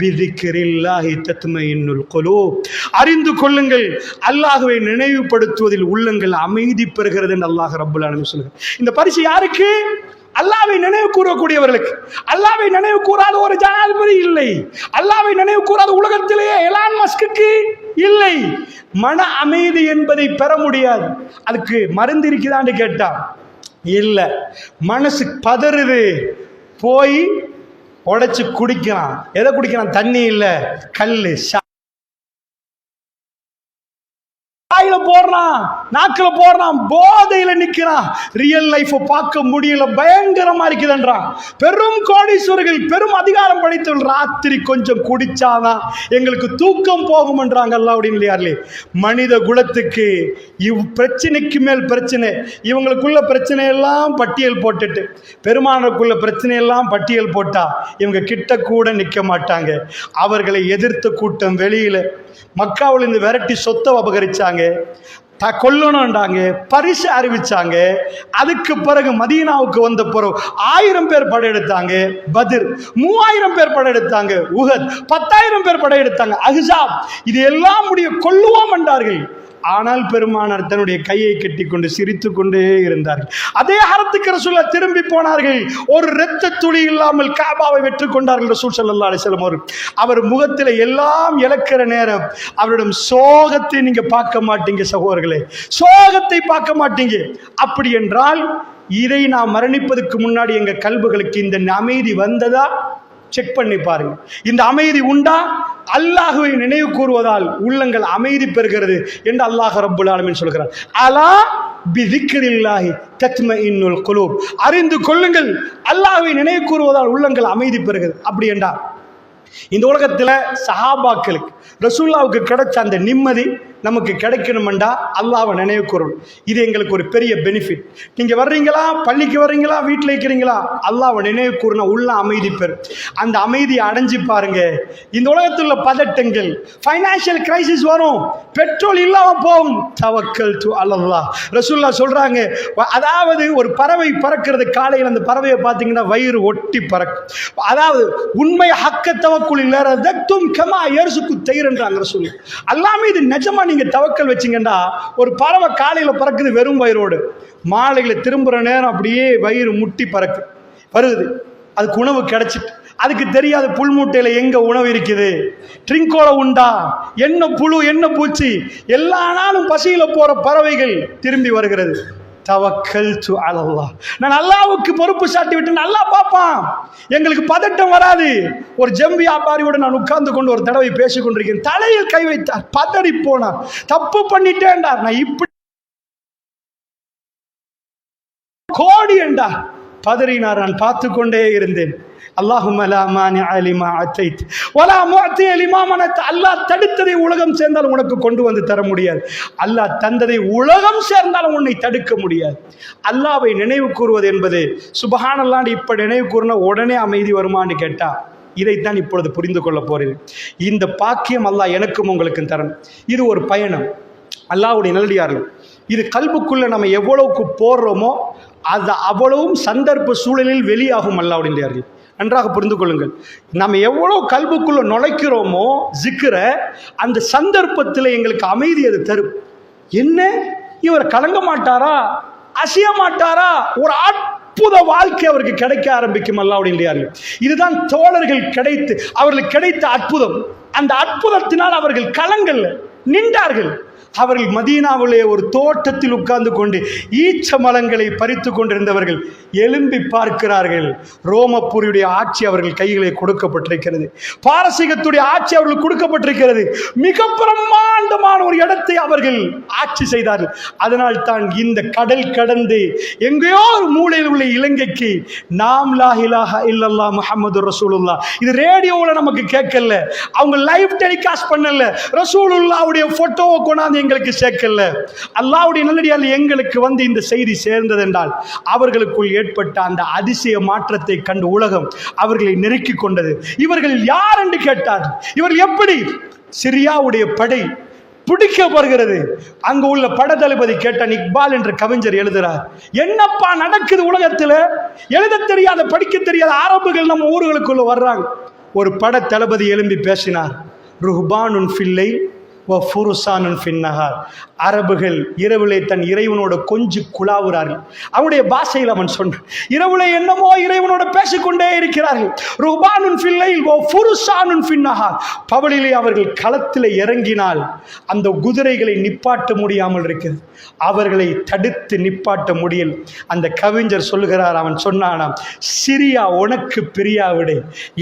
பிதிக்ரில்லாஹி தத்மையின்னுல் குலூப், அறிந்து கொள்ளுங்கள், அல்லாஹ்வை நினைவுபடுத்துவதில் உள்ளங்கள் அமைதி பெறுகிறது என்று அல்லாஹ் ரப்பல் ஆலமீன் சொல்கிறார். இந்த பரிசு யாருக்கு? அல்லாஹ்வை நினைவு கூறக்கூடியவர்களுக்கு. அல்லாஹ்வை நினைவு கூறாத ஒரு ஜனாதிபதி இல்லை, அல்லாஹ்வை நினைவு கூறாத உலகத்திலேயே எலான் மஸ்குக்கு இல்லை. மன அமைதி என்பதை பெற முடியாது. அதுக்கு மருந்து இருக்குதான்னு கேட்டா இல்ல, மனசு பதறுது, போய் உடைச்சு குடிக்கிறான். எதை குடிக்கிறான்? தண்ணி இல்ல, கல்லு, வாயில போடுறான், நாக்குல போடுறான், போதையில நிக்கிறான். ரியல் லைஃப் பார்க்க முடியல, பயங்கரமா இருக்குதுன்றான். பெரும் கோடீஸ்வரர்கள், பெரும் அதிகாரம் படைத்தவர்கள், ராத்திரி கொஞ்சம் குடிச்சாதான் எங்களுக்கு தூக்கம் போகும் என்றாங்க. அல்லாஹ்வுடைய மனித குலத்துக்கு இவ் பிரச்சனைக்கு மேல் பிரச்சனை. இவங்களுக்குள்ள பிரச்சனை எல்லாம் பட்டியல் போட்டுட்டு, பெருமானுக்குள்ள பிரச்சனை எல்லாம் பட்டியல் போட்டா இவங்க கிட்ட கூட நிக்க மாட்டாங்க. அவர்களை எதிர்த்த கூட்டம் வெளியில மக்காவில் இருந்து விரட்டி சொத்தை அபகரிச்சாங்க, கொல்லணும்ன்றாங்க, பரிசு அறிவிச்சாங்க. அதுக்கு பிறகு மதீனாவுக்கு வந்த பிறகு 1000 பேர் படையெடுத்தாங்க. பத்ர் 3000 பேர் படையெடுத்தாங்க. உஹத் 10,000 பேர் படையெடுத்தாங்க. அஹ்ஸாப் இது எல்லாம் முடிய கொல்லுவோம் என்றார்கள். ஆனால் பெருமானார் தன்னுடைய கையை கட்டி கொண்டு சிரித்து கொண்டே இருந்தார்கள். அதே ஹரத்துக்கு ரசூலுல்லாஹ் திரும்பி போனார்கள். ஒரு இரத்த துளி இல்லாமல் காபாவை வெற்றி கொண்டார்கள் ரசூல் ஸல்லல்லாஹு அலைஹி வஸல்லம் அவர்கள். அவர் முகத்தில் எல்லாம் இழக்கிற நேரம் அவரிடம் சோகத்தை நீங்க பார்க்க மாட்டீங்க சகோதரர்களே, சோகத்தை பார்க்க மாட்டீங்க. அப்படி என்றால் இதை நாம் மரணிப்பதற்கு முன்னாடி எங்க கல்புகளுக்கு இந்த அமைதி வந்ததா செக் பண்ணி பாருங்க. இந்த அமைதி உண்டா? அல்லாஹ்வை நினைவு கூறுவதால் உள்ளங்கள் அமைதி பெறுகிறது என்று அல்லாஹ் ரப்பல் ஆலமீன் சொல்கிறார். அலா பிதிக்ரில்லாஹி தத்மையின்னுல் குலூப், அறிந்து கொள்ளுங்கள், அல்லாஹ்வை நினைவு கூறுவதால் உள்ளங்கள் அமைதி பெறுகிறது. அப்படி என்றால் இந்த உலகத்தில் சஹாபாக்களுக்கு ரசூலுல்லாவுக்கு கிடைச்ச அந்த நிம்மதி நமக்கு கிடைக்கணுமெண்டா அல்லாஹ்வை நினைவு கூறணும். இது எங்களுக்கு ஒரு பெரிய பெனிஃபிட். நீங்கள் வர்றீங்களா, பள்ளிக்கு வர்றீங்களா, வீட்டில் இருக்கிறீங்களா, அல்லாஹ்வை நினைவு கூறின உள்ள அமைதி பெறும். அந்த அமைதியை அடைஞ்சு பாருங்க. இந்த உலகத்தில் உள்ள பதட்டங்கள், ஃபைனான்சியல் கிரைசிஸ் வரும், பெட்ரோல் இல்லாமல் போகும், தவக்கல் து அலல்லாஹ். ரசூலுல்லாஹ் சொல்றாங்க, அதாவது ஒரு பறவை பறக்கிறது, காலையில் அந்த பறவையை பார்த்தீங்கன்னா வயிறு ஒட்டி பறக்கும். அதாவது உண்மை ஹக்க தவக்குல் இல்லறதும் கமா யர்சுக்கு தைரன்றாங்க ரசூலுல்லாஹ். அல்லாஹ் மீது நிஜமா நீங்க தவக்கல் வச்சிங்கண்டா, ஒரு பறவை காலையில் பறக்குது வெறும் வயிறோடு, மாலையில் திரும்புற நேரம் அப்படியே வயிறு முட்டி பறக்கு வருது, அதுக்கு உணவு கிடைச்சிட்டு, அதுக்கு தெரியாது புல் மூட்டையில் எங்க உணவு இருக்குது, ட்ரிங்கோல உண்டா, என்ன புழு என்ன பூச்சி, எல்லா நாளும் பசியில போற பறவைகள் திரும்பி வருகிறது. தவக்கல் து அலல்லாஹ். நான் அல்லாஹ்வுக்கு பொறுப்பு சாட்டி விட்டு நல்லா பார்ப்பான், எங்களுக்கு பதட்டம் வராது. ஒரு ஜம்பி வியாபாரியோட நான் உட்கார்ந்து கொண்டு ஒரு தடவை பேசிக் கொண்டிருக்கிறேன். தலையில் கை வைத்தார், பதறி போனார், தப்பு பண்ணிட்டேன்டார், நான் இப்படி கோடி என்றார், பதறினார். நான் பார்த்து கொண்டே இருந்தேன். அல்லாஹும்ம லா மானிஅ லிமா அத்தைத் வலா முஅத்திய லிமா மனத். அல்லாஹ் தடுத்ததை உலகம் சேர்ந்தாலும் உனக்கு கொண்டு வந்து தர முடியாது, அல்லாஹ் தந்ததை உலகம் சேர்ந்தாலும் உன்னை தடுக்க முடியாது. அல்லாஹ்வை நினைவு கூறுவது என்பது சுப்ஹானல்லாஹ். இப்ப நினைவு கூறின உடனே அமைதி வருமான்னு கேட்டா, இதைத்தான் இப்பொழுது புரிந்து கொள்ள போறேன். இந்த பாக்கியம் அல்லாஹ் எனக்கும் உங்களுக்கும் தரணும். இது ஒரு பயணம், அல்லாஹ்வுடைய நல்லடியார்கள். இது கல்புக்குள்ள நம்ம எவ்வளவுக்கு போடுறோமோ அது அவ்வளவும் சந்தர்ப்ப சூழலில் வெளியாகும். அல்லாஹ்வுடைய நல்லடியார்கள் நன்றாக புரிந்து கொள்ளுங்கள். நம்ம எவ்வளோ கல்புக்குள்ள நுழைக்கிறோமோ ஜிக்ரை, அந்த சந்தர்ப்பத்தில் எங்களுக்கு அமைதி அது தரும். என்ன இவர் கலங்க மாட்டாரா, அசைய மாட்டாரா, ஒரு அற்புத வாழ்க்கை அவருக்கு கிடைக்க ஆரம்பிக்கும். அல்லாஹ்வுடைய நல்லடியார்கள், இதுதான் தோழர்கள் கிடைத்து அவர்களுக்கு கிடைத்த அற்புதம். அந்த அற்புதத்தினால் அவர்கள் கலங்கல்ல நின்றார்கள். அவர்கள் மதீனாவிலே ஒரு தோட்டத்தில் உட்கார்ந்து கொண்டு ஈச்ச மலங்களை பறித்து கொண்டிருந்தவர்கள் எழும்பி பார்க்கிறார்கள். ரோமபுரியுடைய ஆட்சி அவர்கள் கைகளில் கொடுக்கப்பட்டிருக்கிறது, பாரசீகத்துடைய ஆட்சி அவர்களுக்கு கொடுக்கப்பட்டிருக்கிறது. மிக பிரம்மாண்டமான ஒரு இடத்தை அவர்கள் ஆட்சி செய்தார்கள். அதனால் தான் இந்த கடல் கடந்து எங்கேயோ ஒரு மூலையில் உள்ள இலங்கைக்கு நாம் லா இலாஹா இல்லல்லாஹ் முஹம்மது ரசூலுல்லாஹ், இது ரேடியோவில் நமக்கு கேட்கல, அவங்க லைவ் டெலிகாஸ்ட் பண்ணல, ரசூலுல்லாஹ்வுடைய போட்டோவை கொண்டாந்து எங்களுக்கு சேர்க்கல. அல்லாஹ்வுடைய நல்லடியார்கள் எங்களுக்கு வந்து இந்த செய்தி சேர்ந்தது என்றால் அவர்களுக்குள் ஏற்பட்ட அந்த அதிசய மாற்றத்தை கண்டு உலகம் அவர்களை நெருக்கிக் கொண்டது. இவர்கள் யார் என்று கேட்டார். இவர்கள் எப்படி? சிரியாவுடைய படை பிடிக்கப்படுகிறது. அங்கு உள்ள பட தளபதி கேட்டான். இக்பால் என்ற கவிஞர் எழுதுறார், என்னப்பா நடக்குது உலகத்தில்? எழுத தெரியாத படிக்க தெரியாத அரபுகள் நம்ம ஊர்களுக்குள்ள வர்றாங்க. ஒரு பட தளபதி எழும்பி பேசினார், ருஹ்பானுன் ஃபில்லை வ ஃபுருசானுன் ஃபின்னஹார். அரபுகள் இரவிலே தன் இறைவனோட கொஞ்சி குழாவுறார்கள். அவனுடைய பாஷையில் அவன் சொன்னான், இரவுல என்னமோ இறைவனோட பேசிக்கொண்டே இருக்கிறார்கள். ருஹ்பானுன் ஃபில்லைல் வ ஃபுருசானுன் ஃபின்னஹார். பகலிலே அவர்கள் களத்தில் இறங்கினால் அந்த குதிரைகளை நிப்பாட்ட முடியாமல் இருக்கிறது, அவர்களை தடுத்து நிப்பாட்ட முடியல். அந்த கவிஞர் சொல்லுகிறார், அவன் சொன்னானாம், சிரியா உனக்கு பிரியாவிடை,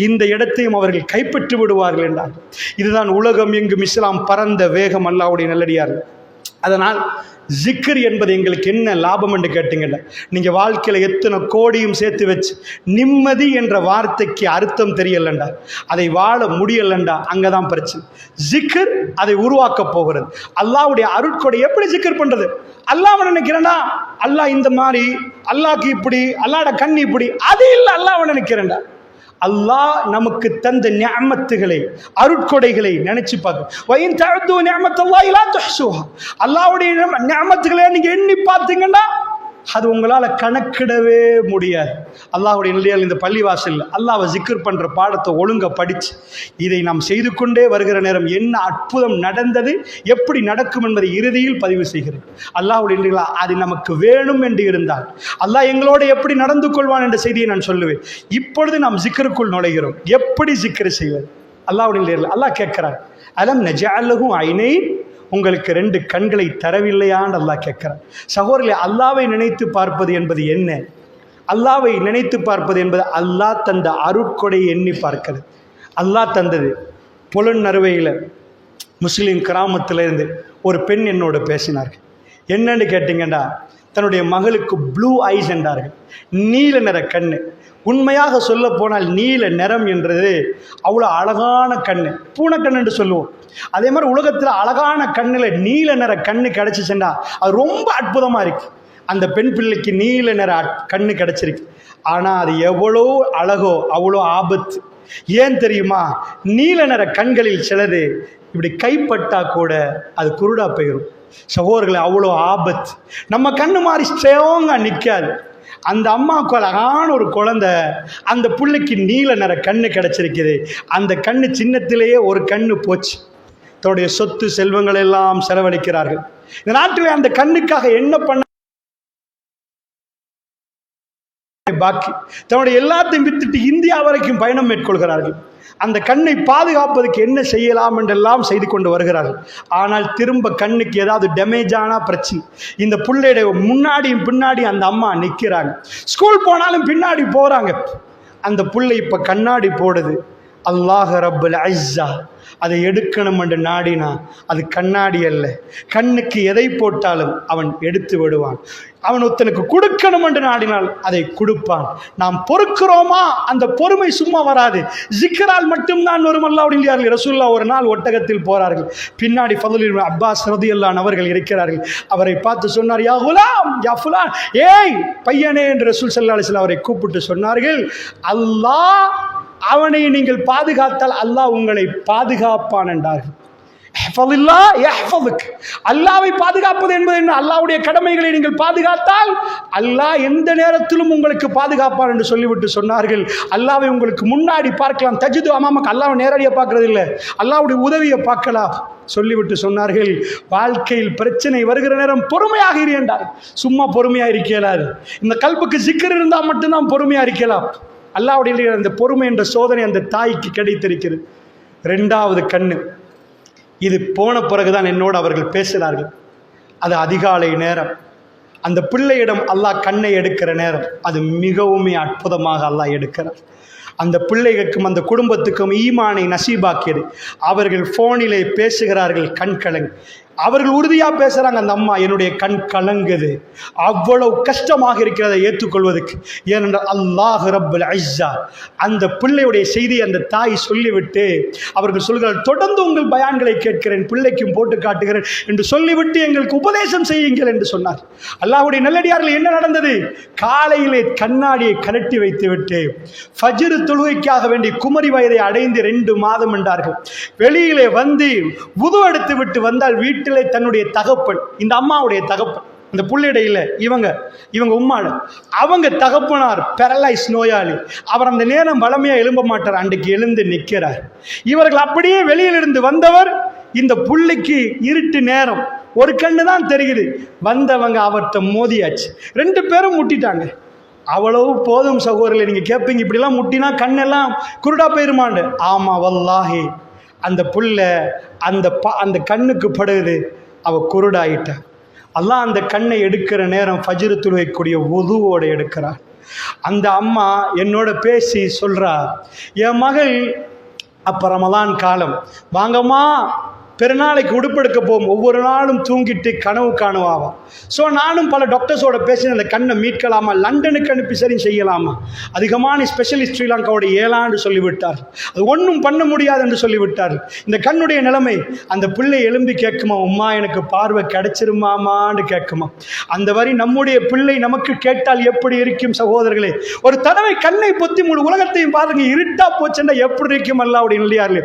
இந்த இடத்தையும் அவர்கள் கைப்பற்றி விடுவார்கள் என்றார். இதுதான் உலகம் எங்கும் இஸ்லாம் பரந்த வேகம். அல்லாஹ்வுடைய நல்லடியார்கள், அதனால் ஜிக்ர் என்பது எங்களுக்கு என்ன லாபம் என்று கேட்டீங்கல்ல, நீங்கள் வாழ்க்கையில் எத்தனை கோடியும் சேர்த்து வச்சு நிம்மதி என்ற வார்த்தைக்கு அர்த்தம் தெரியலண்டா, அதை வாழ முடியலண்டா, அங்கே தான் பிரச்சனை. ஜிக்ர் அதை உருவாக்க போகிறது. அல்லாஹ்வுடைய அருட்கொடை எப்படி ஜிக்ர் பண்ணுறது? அல்லாஹ் நினைக்கிறேன்டா, அல்லாஹ் இந்த மாதிரி, அல்லாஹ்க்கு இப்படி, அல்லாஹ்ட கண் இப்படி, அது இல்லை. அல்லாஹ் நினைக்கிறேன்டா, அல்லாஹ் நமக்கு தந்த நிஅமத்துகளை அருட்கொடைகளை நினைச்சு பார்க்க. வயின் தஅது நிஅமத்துல்லாஹி லா துஹ்ஸூஹா. அல்லாஹ்வுடைய நிஅமத்துகளை நீங்க எண்ணி பார்த்தீங்கன்னா அது உங்களால் கணக்கிடவே முடியாது. அல்லாஹ்வுடைய நல்லடியார்கள், இந்த பள்ளிவாசல் அல்லாஹ்வை ஜிக்ர் பண்ணுற பாடத்தை ஒழுங்காக படித்து இதை நாம் செய்து கொண்டே வருகிற நேரம் என்ன அற்புதம் நடந்தது, எப்படி நடக்கும் என்பதை இறுதியில் பதிவு செய்கிறேன். அல்லாஹ்வுடைய நல்லடியார்கள், அது நமக்கு வேணும் என்று இருந்தால் அல்லாஹ் எங்களோட எப்படி நடந்து கொள்வான் என்ற செய்தியை நான் சொல்லுவேன். இப்பொழுது நாம் ஜிக்ருக்குள் நுழைகிறோம். எப்படி ஜிக்ர் செய்வது? அல்லாஹ்வுடைய நல்லடியார்கள், அல்லாஹ் கேட்கிறார், அலம் நஜஅல் லஹு ஐனைன், உங்களுக்கு 2 கண்களை தரவில்லையான்னு அல்லாஹ் கேட்கிறார். சகோதரர்களே, அல்லாஹ்வை நினைத்து பார்ப்பது என்பது என்ன? அல்லாஹ்வை நினைத்து பார்ப்பது என்பது அல்லாஹ் தந்த அருட்கொடை எண்ணி பார்க்கிறது. அல்லாஹ் தந்தது. புலனறுவையில் முஸ்லீம் கிராமத்திலிருந்து ஒரு பெண் என்னோட பேசினார்கள். என்னன்னு கேட்டிங்கன்னா, தன்னுடைய மகளுக்கு ப்ளூ ஐஸ் என்றார்கள், நீல நிற கண்ணு, உண்மையாக சொல்ல போனால் நீல நிறம் என்றது அவ்வளோ அழகான கண்ணு, பூனைக்கண் என்று சொல்லுவோம். அதே மாதிரி உலகத்தில் அழகான கண்ணில் நீல நிற கண்ணு கிடச்சிச்சுண்டா அது ரொம்ப அற்புதமாக இருக்கு. அந்த பெண் பிள்ளைக்கு நீல நிற கண்ணு கிடச்சிருக்கு. ஆனால் அது எவ்வளோ அழகோ அவ்வளோ ஆபத்து. ஏன் தெரியுமா? நீல நிற கண்களில் சிலது இப்படி கைப்பட்டா கூட அது குருடா போயிடும். சகோதரர்களை, அவ்வளோ ஆபத்து. நம்ம கண்ணு மாதிரி ஸ்ட்ராங்காக நிற்காது. அந்த அம்மாவுக்கு அழகான ஒரு குழந்தை, அந்த பிள்ளைக்கு நீல நிற கண்ணு கிடச்சிருக்குது. அந்த கண்ணு சின்னத்திலேயே ஒரு கண்ணு போச்சு. தன்னுடைய சொத்து செல்வங்கள் எல்லாம் செலவழிக்கிறார்கள். இந்த நாட்டில் அந்த கண்ணுக்காக என்ன பண்ண பாக்கி தன்னுடைய எல்லாத்தையும் விட்டுட்டு இந்தியா வரைக்கும் பயணம் மேற்கொள்கிறார்கள். அந்த கண்ணை பாதுகாப்பதற்கு என்ன செய்யலாம் என்றெல்லாம் செய்து கொண்டு வருகிறார்கள். ஆனால் திரும்ப கண்ணுக்கு ஏதாவது டேமேஜ் ஆனால் பிரச்சனை. இந்த பிள்ளைய முன்னாடியும் பின்னாடி அந்த அம்மா நிற்கிறாங்க. ஸ்கூல் போனாலும் பின்னாடி போகிறாங்க. அந்த பிள்ளை இப்போ கண்ணாடி போடுது. அல்லாஹ் ரப்புல் இஸ்ஸா அதை எடுக்கணும் என்று நாடினா அது கண்ணாடி அல்ல. கண்ணுக்கு எதை போட்டாலும் அவன் எடுத்து விடுவான். அவன் ஒருத்தனுக்கு கொடுக்கணும் என்று நாடினால் அதை கொடுப்பான். நாம் பொறுக்கிறோமா? அந்த பொறுமை சும்மா வராது. ஜிக்ரால் மட்டும்தான் வரும். அல்லாஹ்வுடைய ரசூலுல்லாஹ் ஒரு நாள் ஒட்டகத்தில் போறார்கள். பின்னாடி ஃபதுல் அப்பாஸ் ரலியல்லாஹு அவர்கள் இருக்கிறார்கள். அவரை பார்த்து சொன்னார், யா குலாம், யா ஃபுலான், ஏய் பையனே என்று ரசூல் ஸல்லல்லாஹு அலைஹி வஸல்லம் அவரை கூப்பிட்டு சொன்னார்கள், அல்லாஹ் அவனை நீங்கள் பாதுகாத்தால் அல்லாஹ் உங்களை பாதுகாப்பான் என்றார்கள். அல்லாஹ்வை பாதுகாப்பது என்பது என்ன? அல்லாஹ்வுடைய கடமைகளை நீங்கள் பாதுகாத்தால் அல்லாஹ் எந்த நேரத்திலும் உங்களுக்கு பாதுகாப்பான் என்று சொல்லிவிட்டு சொன்னார்கள், அல்லாஹ்வை உங்களுக்கு முன்னாடி பார்க்கலாம். தஜிது அமாமக், அல்லாஹ்வை நேரடியாக பார்க்கறது இல்லை, அல்லாஹ்வுடைய உதவியை பார்க்கலாம் சொல்லிவிட்டு சொன்னார்கள், வாழ்க்கையில் பிரச்சனை வருகிற நேரம் பொறுமையாக இருந்தார். சும்மா பொறுமையாக இருக்கலாது. இந்த கல்புக்கு சிக்கர் இருந்தால் மட்டும்தான் பொறுமையாக இருக்கலாம். அல்லாஹ்வுடைய அந்த பொறுமை என்ற சோதனை அந்த தாய்க்கு கிடைத்திருக்கிறது. ரெண்டாவது கண்ணு, இது போன பிறகுதான் என்னோடு அவர்கள் பேசுகிறார்கள். அது அதிகாலை நேரம். அந்த பிள்ளையிடம் அல்லாஹ் கண்ணை எடுக்கிற நேரம். அது மிகவும் அற்புதமாக அல்லாஹ் எடுக்கிறார். அந்த பிள்ளைகளுக்கும் அந்த குடும்பத்துக்கும் ஈமானை நசீபாக்கியது. அவர்கள் ஃபோனிலே பேசுகிறார்கள், கண் கலங்கு. அவர்கள் உறுதியாக பேசுகிறாங்க, அந்த அம்மா என்னுடைய கண் கலங்குது, அவ்வளவு கஷ்டமாக இருக்கிறதை ஏற்றுக்கொள்வதற்கு. ஏனென்றால் அல்லாஹ் ரப்புல் இஸ்ஸா அந்த பிள்ளையுடைய செய்தியை அந்த தாய் சொல்லிவிட்டு அவர்கள் சொல்கிறார்கள், தொடர்ந்து உங்கள் பயான்களை கேட்கிறேன், பிள்ளைக்கும் போட்டு காட்டுகிறேன் என்று சொல்லிவிட்டு எங்களுக்கு உபதேசம் செய்யுங்கள் என்று சொன்னார். அல்லாஹ்வுடைய நல்லடியார்கள், என்ன நடந்தது? காலையிலே கண்ணாடியை கலட்டி வைத்துவிட்டு ஃபஜ்ர் தொழுகைக்காக வேண்டி குமரி வயதை அடைந்து 2 மாதம் என்றார்கள். வெளியிலே வந்து வுது எடுத்து விட்டு வந்தால் வீட்டிலே தன்னுடைய தகப்பன், இந்த அம்மாவுடைய தகப்பன், இந்த புள்ளிடையில் இவங்க உம்மாடு, அவங்க தகப்பனார் பேரலைஸ் நோயாளி. அவர் அந்த நேரம் வளமையாக எழும்ப மாட்டார். அன்றைக்கு எழுந்து நிற்கிறார். இவர்கள் அப்படியே வெளியிலிருந்து வந்தவர். இந்த புள்ளிக்கு இருட்டு நேரம், ஒரு கண்ணு தான் தெரியுது. வந்தவங்க அவர்கிட்ட மோதியாச்சு. 2 பேரும் முட்டிட்டாங்க. அவ்வளவு போதும் சகோதரர்களை. நீங்கள் கேட்பீங்க, இப்படிலாம் முட்டினா கண்ணெல்லாம் குருடா போயிருமாண்டு. ஆமாம், வல்லாஹி அந்த புள்ள அந்த கண்ணுக்கு படுகுது, அவ குருடாயிட்ட. அல்லாஹ் அந்த கண்ணை எடுக்கிற நேரம் ஃபஜ்ர் தொழுகைக்கூடிய வுதுவோடு எடுக்கிறார். அந்த அம்மா என்னோட பேசி சொல்றா, என் மகள் அப்போ ரமலான் காலம், வாங்கம்மா பெருநாளைக்கு உடுப்பெடுக்க போகும், ஒவ்வொரு நாளும் தூங்கிட்டு கனவு காணுவாவா. ஸோ நானும் பல டாக்டர்ஸோட பேசின அந்த கண்ணை மீட்கலாமா, லண்டனுக்கு அனுப்பி சரி செய்யலாமா. அதிகமான ஸ்பெஷலிஸ்ட் ஸ்ரீலங்காவோட 7 ஆண்டு சொல்லிவிட்டார். அது ஒன்றும் பண்ண முடியாது என்று சொல்லிவிட்டார். இந்த கண்ணுடைய நிலைமை. அந்த பிள்ளை எழும்பி கேட்குமா, உம்மா எனக்கு பார்வை கிடைச்சிருமாமான்னு கேட்குமா. அந்த வரி நம்முடைய பிள்ளை நமக்கு கேட்டால் எப்படி இருக்கும் சகோதரர்களே? ஒரு தடவை கண்ணை பொத்தி முழு உலகத்தையும் பாருங்க, இருட்டா போச்சுன்னா எப்படி இருக்கும் அல்லாஹ்வுடைய நல்லடியார்களே.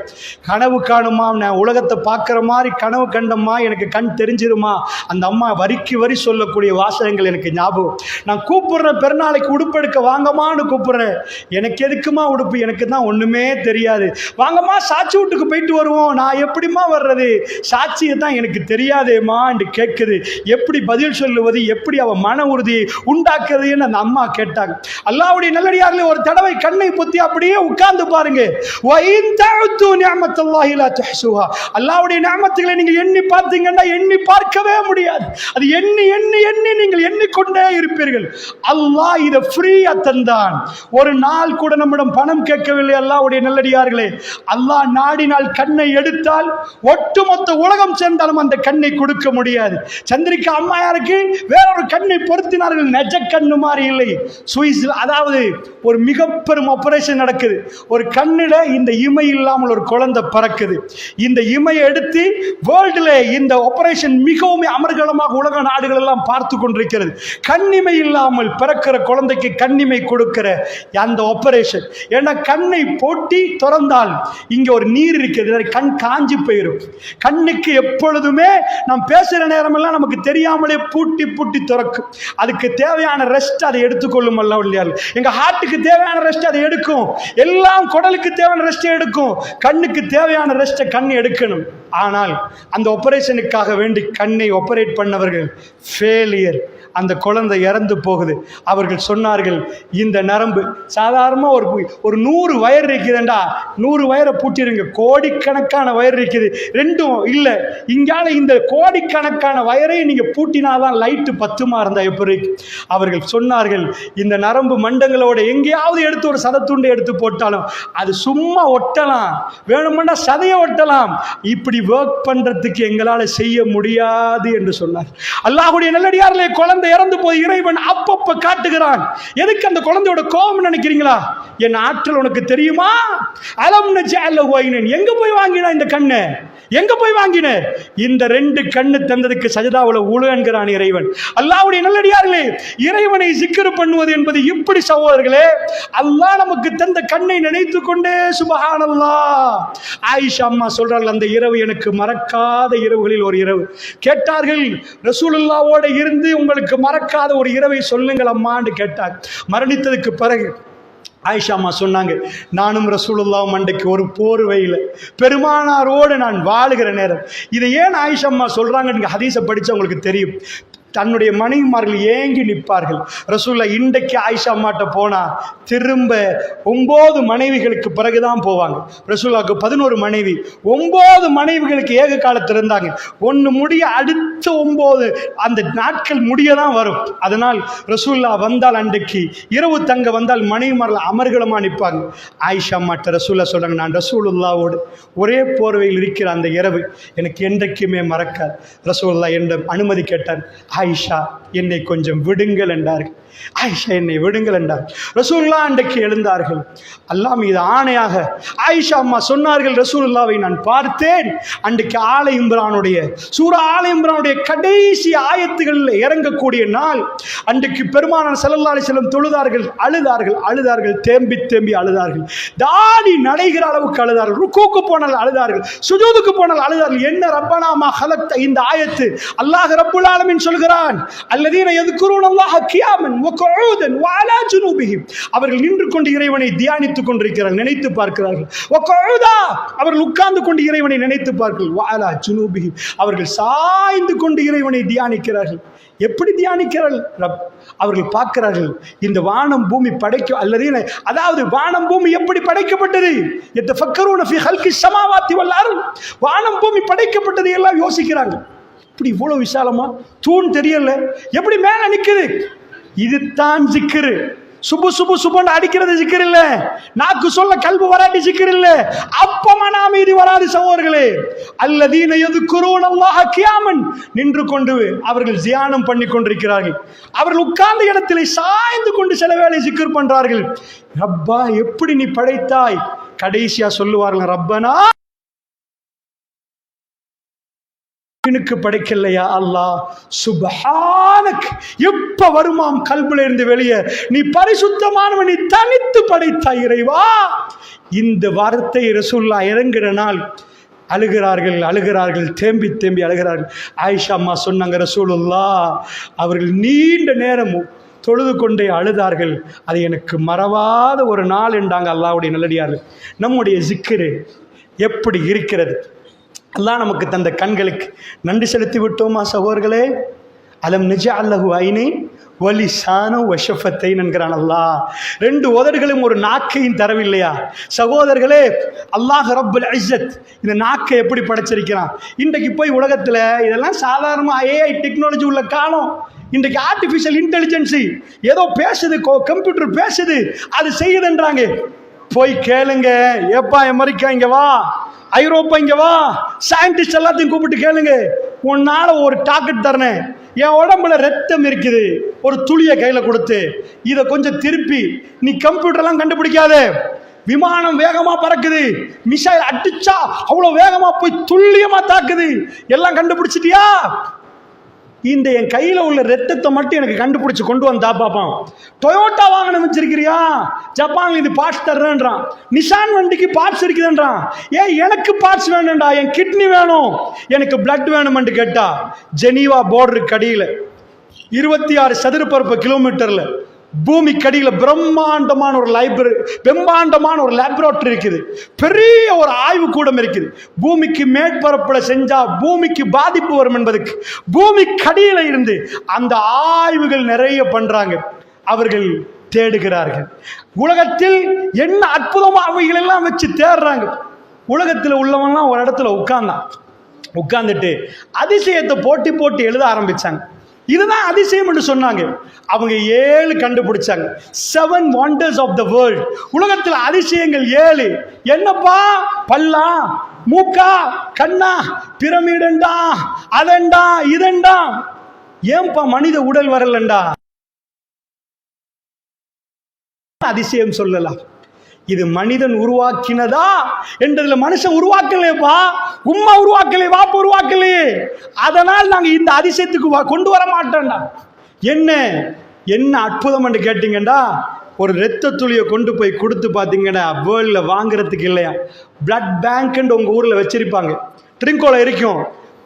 கனவு காணுமா, நான் உலகத்தை பார்க்கிற மாதிரி கனவு கண்டம்மா, எனக்கு கண் தெரிஞ்சிருமா. அந்த அம்மா வரிக்கு வரி சொல்லக்கூடிய வாசகங்கள் எனக்கு ஞாபகம். நான் கூப்பிடுறேன், பெருநாளைக்கு உடுப்பெடுக்க வாங்கம்மான்னு கூப்பிடுறேன். எனக்கு எதுக்குமா உடுப்பு, எனக்கு தான் ஒண்ணுமே தெரியாது. வாங்கம்மா சாட்சி வீட்டுக்கு போயிட்டு வருவோம். நான் எப்படிமா வர்றது, சாட்சியை தான் எனக்கு தெரியாதேம்மா என்று கேட்குது. எப்படி பதில் சொல்லுவது, எப்படி அவ மன உறுதியை உண்டாக்குறதுன்னு அந்த அம்மா கேட்டாங்க. அல்லாஹ்வுடைய நல்லடியார்களே, ஒரு தடவை கண்ணை பொத்தி அப்படியே உட்கார்ந்து பாருங்க. அல்லாஹ்வுடைய அல்லாஹ்வுடைய நிஅமத்துகளை நீங்கள் எண்ணி பார்த்தீங்கன்னா எண்ணி பார்க்கவே முடியாது. அது எண்ணி எண்ணி எண்ணி நீங்கள் எண்ணிக்கொண்டே இருப்பீர்கள். அல்லாஹ் இதை ஃப்ரீயா தந்தான். ஒரு நாள் கூட நம்மிடம் பணம் கேட்கவில்லை. அல்லாஹ்வுடைய நல்லடியார்களே, அல்லாஹ் நாடினால் கண்ணை எடுத்தால் ஒட்டுமொத்த உலகம் சேர்ந்தாலும் அந்த கண்ணை கொடுக்க முடியாது. சந்திரிகா அம்மையாருக்கு வேறொரு கண்ணை பொருத்தினார்கள். நெஜ கண்ணு மாதிரி இல்லை. சுவிஸில் அதாவது ஒரு மிக பெரும் ஆபரேஷன் நடக்குது. ஒரு கண்ணில் இந்த இமை இல்லாமல் ஒரு குழந்தை பறக்குது. இந்த இமையை எடுத்து வேர்ல்டுல இந்த ஆபரேஷன் மிகவும் அமர்கலமாக உலக நாடுகள் எல்லாம் பார்த்து கொண்டிருக்கிறது. கண்ணிமை இல்லாமல் பிறக்கிற குழந்தைக்கு கண்ணிமை கொடுக்கிற அந்த ஆபரேஷன். ஏன்னா கண்ணை போட்டி திறந்தால் இங்க ஒரு நீர் இருக்கிறது, கண் காஞ்சி போயிடும். கண்ணுக்கு எப்பொழுதுமே நாம் பேசுகிற நேரமெல்லாம் நமக்கு தெரியாமலே பூட்டி பூட்டி திறக்கும். அதுக்கு தேவையான ரெஸ்ட் அதை எடுத்துக்கொள்ளும். அல்ல இல்லையா, எங்க ஹார்ட்டுக்கு தேவையான ரெஸ்ட் அதை எடுக்கும். எல்லாம் குடலுக்கு தேவையான ரெஸ்ட் எடுக்கும். கண்ணுக்கு தேவையான ரெஸ்ட்டை கண் எடுக்கணும். ஆனால் அந்த ஆபரேஷனுக்காக வேண்டி கண்ணை ஆபரேட் பண்ணவர்கள் ஃபெயிலியர். அந்த குழந்தை இறந்து போகுது. அவர்கள் சொன்னார்கள், இந்த நரம்பு சாதாரணமாக ஒரு 100 வயர் இருக்குதுண்டா, 100 வயரை பூட்டிடுங்க. கோடிக்கணக்கான வயர் இருக்குது, ரெண்டும் இல்லை. இங்கால இந்த கோடிக்கணக்கான வயரை நீங்கள் பூட்டினாதான் லைட்டு பத்துமா இருந்தால் எப்படி? அவர்கள் சொன்னார்கள், இந்த நரம்பு மண்டங்களோட எங்கேயாவது எடுத்து ஒரு சதத்துண்டை எடுத்து போட்டாலும் அது சும்மா ஒட்டலாம், வேணுமெண்டா சதையை ஒட்டலாம். இப்படி ஒர்க் பண்ணுறதுக்கு எங்களால் செய்ய முடியாது என்று சொன்னார். அல்லாஹ்வுடைய நல்லடியார்களே, குழந்தை இறந்து போய் இறைவன் அப்பப்ப காட்டுகிறான். எதுக்கு அந்த குழந்தையோட கோபம் நினைக்கிறீங்களா? என் ஆற்றல் உனக்கு தெரியுமா? அலம் நஜஅலஹு ஐனன். எங்க போய் வாங்கினா இந்த கண்ணை? எங்க போய் வாங்கின? இந்த 2 கண்ணு தந்ததுக்கு சஜதாவுல உழு என்கிறான் இறைவன். அல்லாஹ்வுடைய நல்லடியார்களே, இறைவனை சிக்ர் பண்ணுவது என்பது இப்படி சகோதரர்களே. அல்லாஹ் நமக்கு தந்த கண்ணை நினைத்து கொண்டே சுப்ஹானல்லாஹ். ஆயிஷா அம்மா சொல்றார்கள், அந்த இரவு எனக்கு மறக்காத இரவுகளில் ஒரு இரவு. கேட்டார்கள், ரசூலுல்லாஹ்வோட இருந்து உங்களுக்கு மறக்காத ஒரு இரவை சொல்லுங்கள் அம்மான்னு கேட்டார். மரணித்ததுக்கு பிறகு ஆயிஷா அம்மா சொன்னாங்க, நானும் ரசூலுல்லாஹ் அன்றைக்கு ஒரு போர்வையில் பெருமானாரோடு நான் வாழுகிற நேரம். இதை ஏன் ஆயிஷா அம்மா சொல்றாங்க? ஹதீஸை படிச்சா உங்களுக்கு தெரியும். தன்னுடைய மனைவிமார்கள் ஏங்கி நிற்பார்கள். ரசூலுல்லாஹ் இன்றைக்கு ஆயிஷா அம்மாட்ட போனா திரும்ப 9 மனைவிகளுக்கு பிறகுதான் போவாங்க. ரசூலுல்லாஹ்க்கு 11 மனைவி, 9 மனைவிகளுக்கு ஏக காலத்தில் இருந்தாங்க. 1 முடிய அடுத்த 9 அந்த நாட்கள் முடியதான் வரும். அதனால் ரசூலுல்லாஹ் வந்தால் அன்றைக்கு இரவு தங்க வந்தால் மனைவிமார்கள் அமர்கலமா நிற்பாங்க. ஆயிஷா அம்மாட்ட ரசூலுல்லாஹ் சொல்றாங்க, நான் ரசூலுல்லாஹ்வோடு ஒரே போர்வையில் இருக்கிற அந்த இரவு எனக்கு என்றைக்குமே மறக்காது. ரசூலுல்லாஹ் என்னிடம் அனுமதி கேட்டார். ஆயிஷா, என்னை கொஞ்சம் விடுங்கள் என்றார்கள். ஆயிஷா, என்னை விடுங்கள் என்றார். ரசூலுல்லாஹ் அன்றைக்கு எழுந்தார்கள். அல்லாஹ் மீது ஆணையாக ஆயிஷா அம்மா சொன்னார்கள், ரசூலுல்லாஹ்வை நான் பார்த்தேன். அன்றைக்கு ஆல இம்ரானுடைய சூரா ஆல இம்ரானுடைய கடைசி ஆயத்துகளில் இறங்கக்கூடிய நாள். அன்றைக்கு பெருமானார் ஸல்லல்லாஹு அலைஹி வஸல்லம் தொழுதார்கள், அழுதார்கள், தேம்பி தேம்பி அழுதார்கள். தாடி நடைகிற அளவுக்கு அழுதார்கள். ருக்கூக்கு போனால் அழுதார்கள், சுஜூதுக்கு போனால் அழுதார்கள். என்ன ரப்பனா மா ஹலக்த, இந்த ஆயத்து அல்லாஹ் ரப்புல் ஆலமீன் சொல்கிறான், அல்லதீன யذ்குரூனல்லாஹ கியாமன் வ குஊதன் வ அலா ஜுனூபிஹிம். அவர்கள் நின்று கொண்டு இறைவனை தியானித்துக் கொண்டிருக்கிறார்கள், நினைத்து பார்க்கிறார்கள். வ குஊதா, அவர்கள் உட்கார்ந்து கொண்டு இறைவனை நினைத்து பார்க்கிறார்கள். வ அலா ஜுனூபிஹிம், அவர்கள் சாய்ந்து கொண்டு இறைவனை தியானிக்கிறார்கள். எப்படி தியானிக்கிறார்கள்? அவர்கள் பார்க்கிறார்கள், இந்த வானம் பூமி படைக்க அல்லதீன, அதாவது வானம் பூமி எப்படி படைக்கப்பட்டது? யதஃபக்கரூன ஃபீ ஹல்கி ஸமாவாத்தி வல் அர்த். வானம் பூமி படைக்கப்பட்டது எல்லாம் யோசிக்கிறாங்க. இப்படி இவ்வளவு விசாலமா தூண் தெரியல, எப்படி மேல நிக்குது? இதுதான் ஜிக்ரு. சுபுன்னு அடிக்கிறது ஜிக்ர் இல்ல. நாக்கு சொல்ல கல்பு வராட்டி ஜிக்ர் இல்ல. அப்ப மன அமைதி வராது சகோதரர்களே. அல்லதீன யذ்குரூனல்லாஹ கியாமன், நின்று கொண்டு அவர்கள் தியானம் பண்ணி கொண்டிருக்கிறார்கள். அவர்கள் உட்கார்ந்த இடத்திலே சாய்ந்து கொண்டு சில வேளை ஜிக்ர் பண்றார்கள். ரப்பா, எப்படி நீ படைத்தாய்? கடைசியா சொல்லுவார்கள், ரப்பனா எனக்கு படைக்கலையா அல்லாஹ், சுப்ஹானக். எப்ப வருமாம் கல்புல இருந்து வெளியே, நீ பரிசுத்தமானவன், நீ தனித்து படைத்தாய் இறைவா. இந்த வார்த்தை ரசூலுல்லாஹ் இறங்குற நாள் அழுகிறார்கள், தேம்பி தேம்பி அழுகிறார்கள். ஆயிஷா அம்மா சொன்னாங்க, ரசூலுல்லாஹ் அவர்கள் நீண்ட நேரம் தொழுது கொண்டே அழுதார்கள். அது எனக்கு மறவாத ஒரு நாள் என்றாங்க அல்லாஹ்வுடைய நல்லடியார்கள். நம்முடைய ஜிக்ரு எப்படி இருக்கிறது? அல்லாஹ் நமக்கு தந்த கண்களுக்கு நன்றி செலுத்தி விட்டோமா சகோதரர்களே? அலம் நஜஅலஹு ஐனைன் வலிசான வஷஃபத்தை என்கிறான் அல்லாஹ். 2 உதடுகளும் ஒரு நாக்கையும் தரவில்லையா? சகோதரர்களே, அல்லாஹ் ரப்புல் இஸ்ஸத் இந்த நாக்கை எப்படி படைச்சிருக்கிறான்? இன்றைக்கு போய் உலகத்தில் இதெல்லாம் சாதாரணமாக ஏஐ டெக்னாலஜி உள்ள காலம். இன்றைக்கு ஆர்டிஃபிஷியல் இன்டெலிஜென்ஸு ஏதோ பேசுது, கம்ப்யூட்டர் பேசுது, அது செய்யுதுன்றாங்க. போய் கேளுங்க, ஏப்பா அமெரிக்கா இங்கே வா, ஐரோப்பா இங்கே வா, சயின்டிஸ்ட் எல்லாத்தையும் கூப்பிட்டு கேளுங்க. உன்னால ஒரு டாக்கெட் தரேன், என் உடம்புல ரத்தம் இருக்குது, ஒரு துளியை கையில் கொடுத்து இதை கொஞ்சம் திருப்பி, நீ கம்ப்யூட்டர்லாம் கண்டுபிடிக்காத, விமானம் வேகமா பறக்குது, மிசைல் அடிச்சா அவ்வளவு வேகமா போய் துல்லியமா தாக்குது, எல்லாம் கண்டுபிடிச்சிட்டியா? இந்த என் கையில் உள்ள ரத்தத்தை மட்டும் எனக்கு கண்டுபிடிச்சு கொண்டு வந்தா பாப்பான். டொயோட்டா வாகனம் வச்சிருக்கிறியா? ஜப்பான் இது பார்ட்ஸ் தர்றேன்றான். நிசான் வண்டிக்கு பார்ட்ஸ் இருக்குதுன்றான். ஏன் எனக்கு பார்ட்ஸ் வேணும்டா, என் கிட்னி வேணும், எனக்கு பிளட் வேணும்னு கேட்டா, ஜெனீவா போர்டரு கடியில் 26 சதுரப்பரப்பு கிலோமீட்டர்ல பூமி கடியில் பிரம்மாண்டமான ஒரு லைப்ரரி, பிரம்மாண்டமான ஒரு லேபரேட்டரி இருக்குது, பெரிய ஒரு ஆய்வு கூடம் இருக்குது. பூமிக்கு மேற்பரப்பில் செஞ்சா பூமிக்கு பாதிப்பு வரும் என்பதுக்கு பூமி கடியில் இருந்து அந்த ஆய்வுகள் நிறைய பண்றாங்க. அவர்கள் தேடுகிறார்கள். உலகத்தில் என்ன அற்புதமா அவைகள் எல்லாம் வச்சு தேடுறாங்க. உலகத்தில் உள்ளவங்கலாம் ஒரு இடத்துல உட்கார்ந்துட்டு அதிசயத்தை போட்டி போட்டு எழுத ஆரம்பிச்சாங்க. இதுதான் அதிசயம் என்று சொன்னாங்க. அவங்க 7 கண்டுபிடிச்சாங்க. 7 wonders of the world. உலகத்தில் அதிசயங்கள் 7. என்னப்பா? பல்லா, மூக்கா, கண்ணா, பிரமிடண்டா, அதண்டா, இதண்டா. ஏன்பா மனித உடல் வரலண்டா? அதிசயம் சொல்லலாம். இது மனிதன் உருவாக்கினதா என்றதுல மனுஷன் உருவாக்கலையப்பா, உம்மா உருவாக்கலையே, வாப்ப உருவாக்கலையே. அதனால் நாங்க இந்த அதிசயத்துக்கு கொண்டு வர மாட்டோம்டா. என்ன அற்புதம் என்று கேட்டீங்கடா, ஒரு ரத்த துளியை கொண்டு போய் கொடுத்து பார்த்தீங்கடா, வேர்ல்டில் வாங்குறதுக்கு இல்லையா, பிளட் பேங்க்ன்னு உங்க ஊர்ல வச்சிருப்பாங்க, ட்ரிங்கோல இருக்கும்.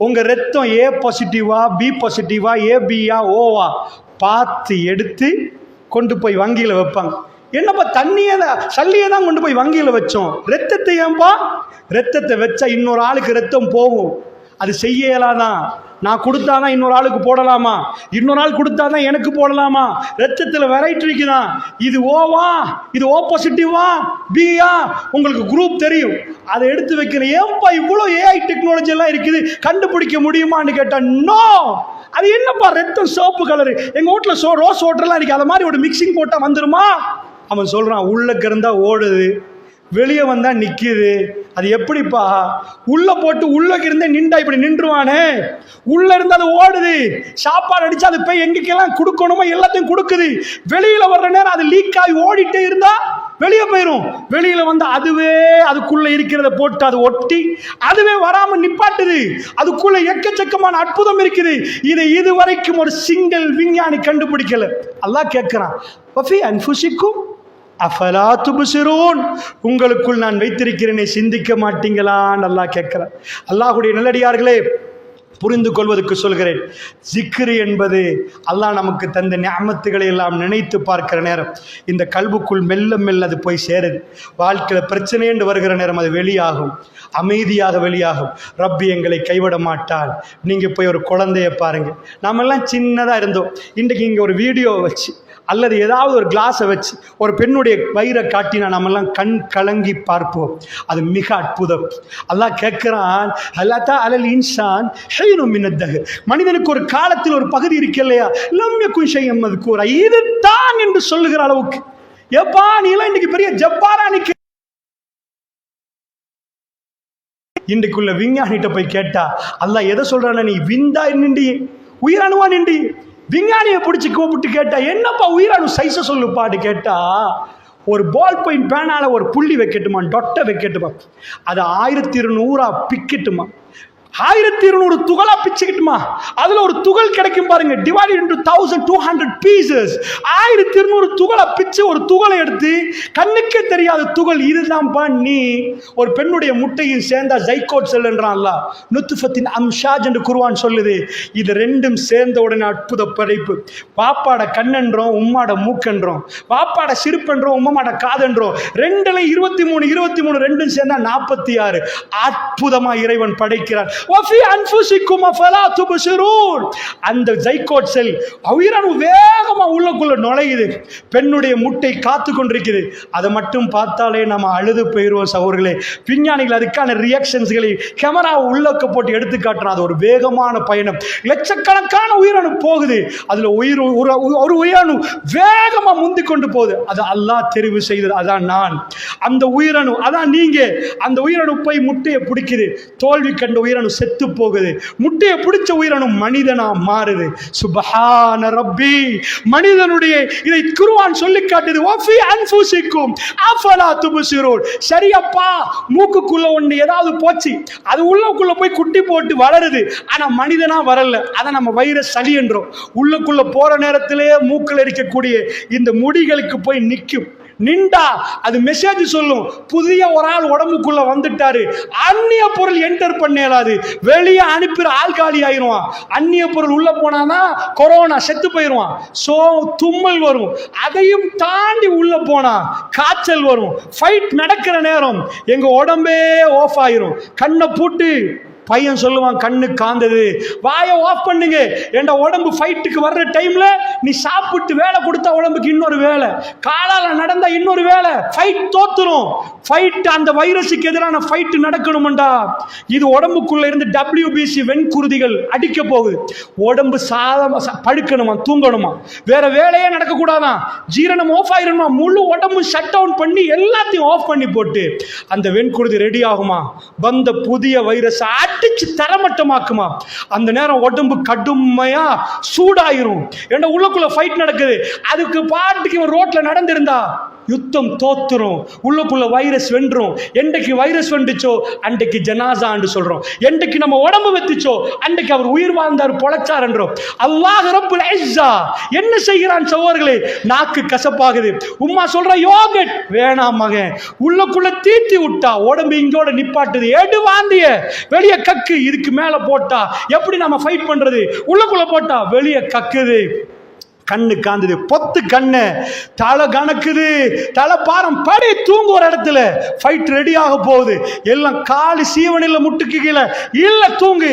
உங்க ரத்தம் ஏ பாசிட்டிவா, பி பாசிட்டிவா, ஏபியா, ஓவா பார்த்து எடுத்து கொண்டு போய் வங்கியில் வைப்பாங்க. என்னப்பா தண்ணியே தான், சல்லியை தான் கொண்டு போய் வங்கியில் வச்சோம், ரத்தத்தை ஏன்பா? ரத்தத்தை வச்சா இன்னொரு ஆளுக்கு ரத்தம் போகும், அது செய்யலாதான். நான் கொடுத்தாதான் இன்னொரு ஆளுக்கு போடலாமா, இன்னொரு ஆள் கொடுத்தாதான் எனக்கு போடலாமா? ரத்தத்தில் வெரைட்டி இருக்குதான். இது ஓவா, இது ஓ பாசிட்டிவா, பியா, உங்களுக்கு குரூப் தெரியும், அதை எடுத்து வைக்கிறேன். ஏன்பா இவ்வளோ ஏஐ டெக்னாலஜி எல்லாம் இருக்குது, கண்டுபிடிக்க முடியுமான்னு கேட்டா நோ. அது என்னப்பா ரத்தம் சோப்பு கலரு, எங்க வீட்டில் ரோஸ் வாட்டர்லாம் இருக்கு, அதை மாதிரி ஒரு மிக்சிங் போட்டால் வந்துருமா? அவன் சொல்றான், உள்ள கிடந்தா ஓடுது, வெளியே வந்தா நிக்குது. அது எப்படிப்பா? உள்ள போட்டு உள்ள இருந்தே நின்றா இப்படி நின்றுவானே, உள்ள இருந்து அது ஓடுது, சாப்பாடு அடிச்சு அது போய் எங்கெல்லாம் கொடுக்கணுமோ எல்லாத்தையும் கொடுக்குது. வெளியில வர்ற நேரம் அது லீக் ஆகி ஓடிட்டே இருந்தா வெளியே போயிடும். வெளியில வந்து அதுவே அதுக்குள்ள இருக்கிறத போட்டு அது ஒட்டி அதுவே வராம நிப்பாட்டுது. அதுக்குள்ள எக்கச்சக்கமான அற்புதம் இருக்குது. இதை இதுவரைக்கும் ஒரு சிங்கிள் விஞ்ஞானி கண்டுபிடிக்கல. அல்லாஹ் கேட்கிறான், வஃபி அன்ஃபுசிக்கும் அஃபலா துப்சிரூன், உங்களுக்குள் நான் வைத்திருக்கிறேனே சிந்திக்க மாட்டீங்களான்னு அல்லாஹ் கேட்கிறார். அல்லாஹ்வுடைய நல்லடியார்களே, புரிந்து கொள்வதற்கு சொல்கிறேன். ஜிக்ரு என்பது அல்லாஹ் நமக்கு தந்த நிஅமத்துகளை எல்லாம் நினைத்து பார்க்கிற நேரம் இந்த கல்புக்குள் மெல்ல மெல்ல அது போய் சேருது. வாழ்க்கையில் பிரச்சனை என்று வருகிற நேரம் அது வெளியாகும், அமைதியாக வெளியாகும். ரப்பி எங்களை கைவிட மாட்டாள். நீங்கள் போய் ஒரு குழந்தைய பாருங்க, நாமெல்லாம் சின்னதாக இருந்தோம். இன்றைக்கு இங்கே ஒரு வீடியோவை வச்சு அல்லது ஏதாவது ஒரு கிளாஸை வச்சு ஒரு பெண்ணுடைய வயிறை காட்டினா நம்மெல்லாம் கண் கலங்கி பார்ப்போம். அது மிக அற்புதம். அல்லாஹ் கேட்கிறான், அல்லா அலல் இன்சான் ஹைனும் மினத்தஹ், மனிதனுக்கு ஒரு காலத்தில் ஒரு பகுதி இருக்கு இல்லையா, லம்ய குஷையம் அது கூற இதுதான் என்று சொல்லுகிற அளவுக்கு. எப்பா நீ எல்லாம் இன்னைக்கு பெரிய ஜப்பாரா நிக்க. இன்றைக்குள்ள விஞ்ஞானிகிட்ட போய் கேட்டா அல்லாஹ் எதை சொல்றான, நீ விந்தா நின்றி உயிரணுவா நின்றி. விஞ்ஞானியை பிடிச்சி கூப்பிட்டு கேட்டா, என்னப்பா உயிரணு சைஸை சொல்லுப்பாட்டு கேட்டா, ஒரு பால் பாயிண்ட் பேனால ஒரு புள்ளி வைக்கட்டுமா, டொட்டை வைக்கட்டுமா, அது 1200 பிக்கட்டுமா, 1200 துகளா பிச்சுக்கிட்டுமா, அதுல ஒரு துகள் கிடைக்கும் பாருங்க, டிவைடட் இன்டு 1200 பீசஸ். 1200 துகளா பிச்சு ஒரு துகளை எடுத்து கண்ணுக்கே தெரியாத துகள் இதுதான் பண்ணி ஒரு பெண்ணுடைய முட்டையும் சேர்ந்தா ஜைகோட் செல் என்றான்ல, நுத்ஃபத்தின் அம்ஷாஜ் என்று குர்ஆன் சொல்லுது. இது ரெண்டும் சேர்ந்த உடனே அற்புத படைப்பு. பாப்பாட கண்ணென்றோம், உம்மாட மூக்கென்றோம், பாப்பாட சிரிப்பென்றோம், உம்மாட காதென்றோம். 2ல 23 ரெண்டும் சேர்ந்தா 46. அற்புதமா இறைவன் படைக்கிறார். وفي أنفسكم அஃபலா துப்சிரூன். அந்த ஜைகோட் செல் உயிரணு வேகமா உள்ளுக்குள்ள நுழையுது. பெண்ணுடைய முட்டை காத்து கொண்டிருக்குது. அதை மட்டும் பார்த்தாலே நம்ம அழுது போயிடுவோம் சகோதரர்களே. விஞ்ஞானிகள் அதுக்கான ரியாக்ஷன்ஸ்களை கேமரா உள்ளக்க போட்டு எடுத்து காட்டுறோம். அது ஒரு வேகமான பயணம். லட்சக்கணக்கான உயிரணு போகுது. அதுல ஒரு உயிரணு வேகமா முந்தி கொண்டு போகுது. அது அல்லாஹ் தெரிவு செய்தது. அதான் நான். அந்த உயிரணு அதான் நீங்க. அந்த உயிரணு போய் முட்டையை பிடிக்குது. தோல்வி கண்ட உயிரணு செத்து போகுது. முட்டையை பிடிச்ச உயிரணு மனிதனா மாறுது. சுப்ஹான ரப்பி. மனிதனுடைய இதை குர்ஆன் சொல்லி காட்டுது. வஃபி அன்ஃபுசிக்கும் அஃபலா துப்சிரூன். சரியப்பா, மூக்குக்குள்ள ஒண்ணு ஏதாவது போச்சு, அது உள்ளுக்குள்ள போய் குட்டி போட்டு வளருது. ஆனா மனிதனா வரல. அதை நம்ம வைரஸ் சளி என்றோம். உள்ளுக்குள்ள போற நேரத்திலேயே மூக்கில் இருக்கக்கூடிய இந்த முடிகளுக்கு போய் நிற்கும். நின்றா அது மெசேஜ் சொல்லும், புதிய ஒரு ஆள் உடம்புக்குள்ள வந்துட்டாரு. அந்நிய பொருள் என்டர் பண்ணலாது. வெளியே அனுப்பிற ஆள் காலி ஆயிடுவான். அந்நிய பொருள் உள்ள போனானா கொரோனா செத்து போயிடுவான். தும்மல் வரும். அதையும் தாண்டி உள்ள போனா காய்ச்சல் வரும். ஃபைட் நடக்கிற நேரம் எங்க உடம்பே ஆஃப் ஆயிரும். கண்ணை பூட்டு பையன் சொல்லுவான், கண்ணு காந்தது, வாயை ஆஃப் பண்ணுங்க. என்ற உடம்பு ஃபைட்டுக்கு வர்ற டைம்ல நீ சாப்பிட்டு வேலை கொடுத்தா உடம்புக்கு இன்னொரு வேலை, காலால நடந்தா இன்னொரு வேலை. ஃபைட் தோத்துரும். ஃபைட் அந்த வைரஸுக்கு எதிரான ஃபைட் நடக்கணும்டா. இது உடம்புக்குள்ள இருந்து WBC வெண்குருதிகள் அடிக்க போகுது. உடம்பு படுக்கணுமா, தூங்கணுமா, வேற வேலையே நடக்கக்கூடாதான். ஜீரணம் ஆஃப் ஆயிருமா, முழு உடம்பு ஷட் டவுன் பண்ணி எல்லாத்தையும் ஆஃப் பண்ணி போட்டு அந்த வெண்குருதி ரெடி ஆகுமா. வந்த புதிய வைரஸ் அடிச்சு தரமட்டமாக்குமா. அந்த நேரம் உடம்பு கடுமையா சூடாயிரும். ஏன்னா உள்ளுக்குள்ள ஃபைட் நடக்குது. அதுக்கு பாட்டுக்கு இவன் ரோட்ல நடந்திருந்தா யுத்தம் தோத்துரும். உள்ளுக்குள்ள வைரஸ் வென்றும். என்றைக்கு வைரஸ் வென்றுச்சோ அன்றைக்கு ஜனாசான்னு சொல்றோம். என்றைக்கு நம்ம உடம்பு வெத்துச்சோ அன்றைக்கு அவர் உயிர் வாழ்ந்தார், பொழைச்சார் என்றோம். அல்லாஹ் ரப்புல் இஸ்ஸா என்ன செய்கிறான் சகோதரர்களே? நாக்கு கசப்பாகுது. உம்மா சொல்ற யோகட் வேணாம் மகன். உள்ளுக்குள்ள தீத்தி விட்டா உடம்பு இங்கோட நிப்பாட்டுது. எடு வாந்திய வெளியே கக்கு. இதுக்கு மேல போட்டா எப்படி நம்ம ஃபைட் பண்றது? உள்ளுக்குள்ள போட்டா வெளியே கக்குது. கண்ணு காந்துது, பொத்து கண்ணு, தலை கணக்குது, தலை பாரம் படி தூங்க ஒரு இடத்துல. ஃபைட் ரெடி ஆக போகுது. எல்லாம் காலி சீவனில் முட்டுக்கு கீழே இல்ல தூங்கு.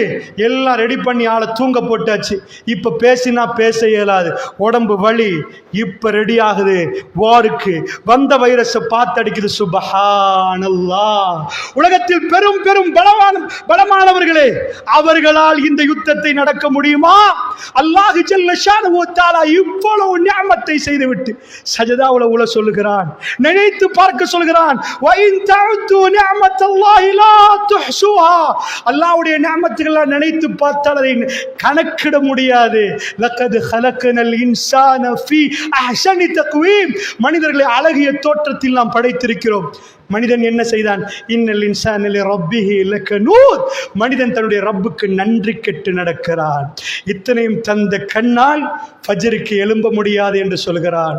எல்லாம் ரெடி பண்ணி ஆளை தூங்க போட்டாச்சு. இப்ப பேசினா பேச இயலாது. உடம்பு வலி. இப்ப ரெடி ஆகுது வாருக்கு. வந்த வைரஸை பார்த்து அடிக்குது. சுப்ஹானல்லாஹ். உலகத்தில் பெரும் பெரும் பலமானவர்களே, அவர்களால் இந்த யுத்தத்தை நடக்க முடியுமா? அல்லாஹ் ஜல்ல ஷானுஹு வ தஆலா இவ்வளவு நிஅமத்தை செய்துவிட்டு சஜதாவுல உள்ள சொல்லுகிறான், நினைத்து பார்க்க சொல்கிறான். வஇன் தஅது நிஅமத்தல்லாஹி லா துஹ்சுஹா. அல்லாஹ்வுடைய நிஅமத்துகளை நினைத்து பார்த்தால் அதை கணக்கிட முடியாது. லக்கத் ஹலக்னல் இன்சான ஃபீ அஹ்ஸனி தக்வீம். மனிதர்களை அழகிய தோற்றத்தில் நாம் படைத்திருக்கிறோம். மனிதன் என்ன செய்தான்? இன்னல் இன்சான லிரப்பிஹி லகனூத். மனிதன் தன்னுடைய ரப்புக்கு நன்றி கெட்டு நடக்கிறான். இத்தனையும் தந்த கண்ணால் ஃபஜ்ருக்கு எழும்ப முடியாது என்று சொல்கிறான்.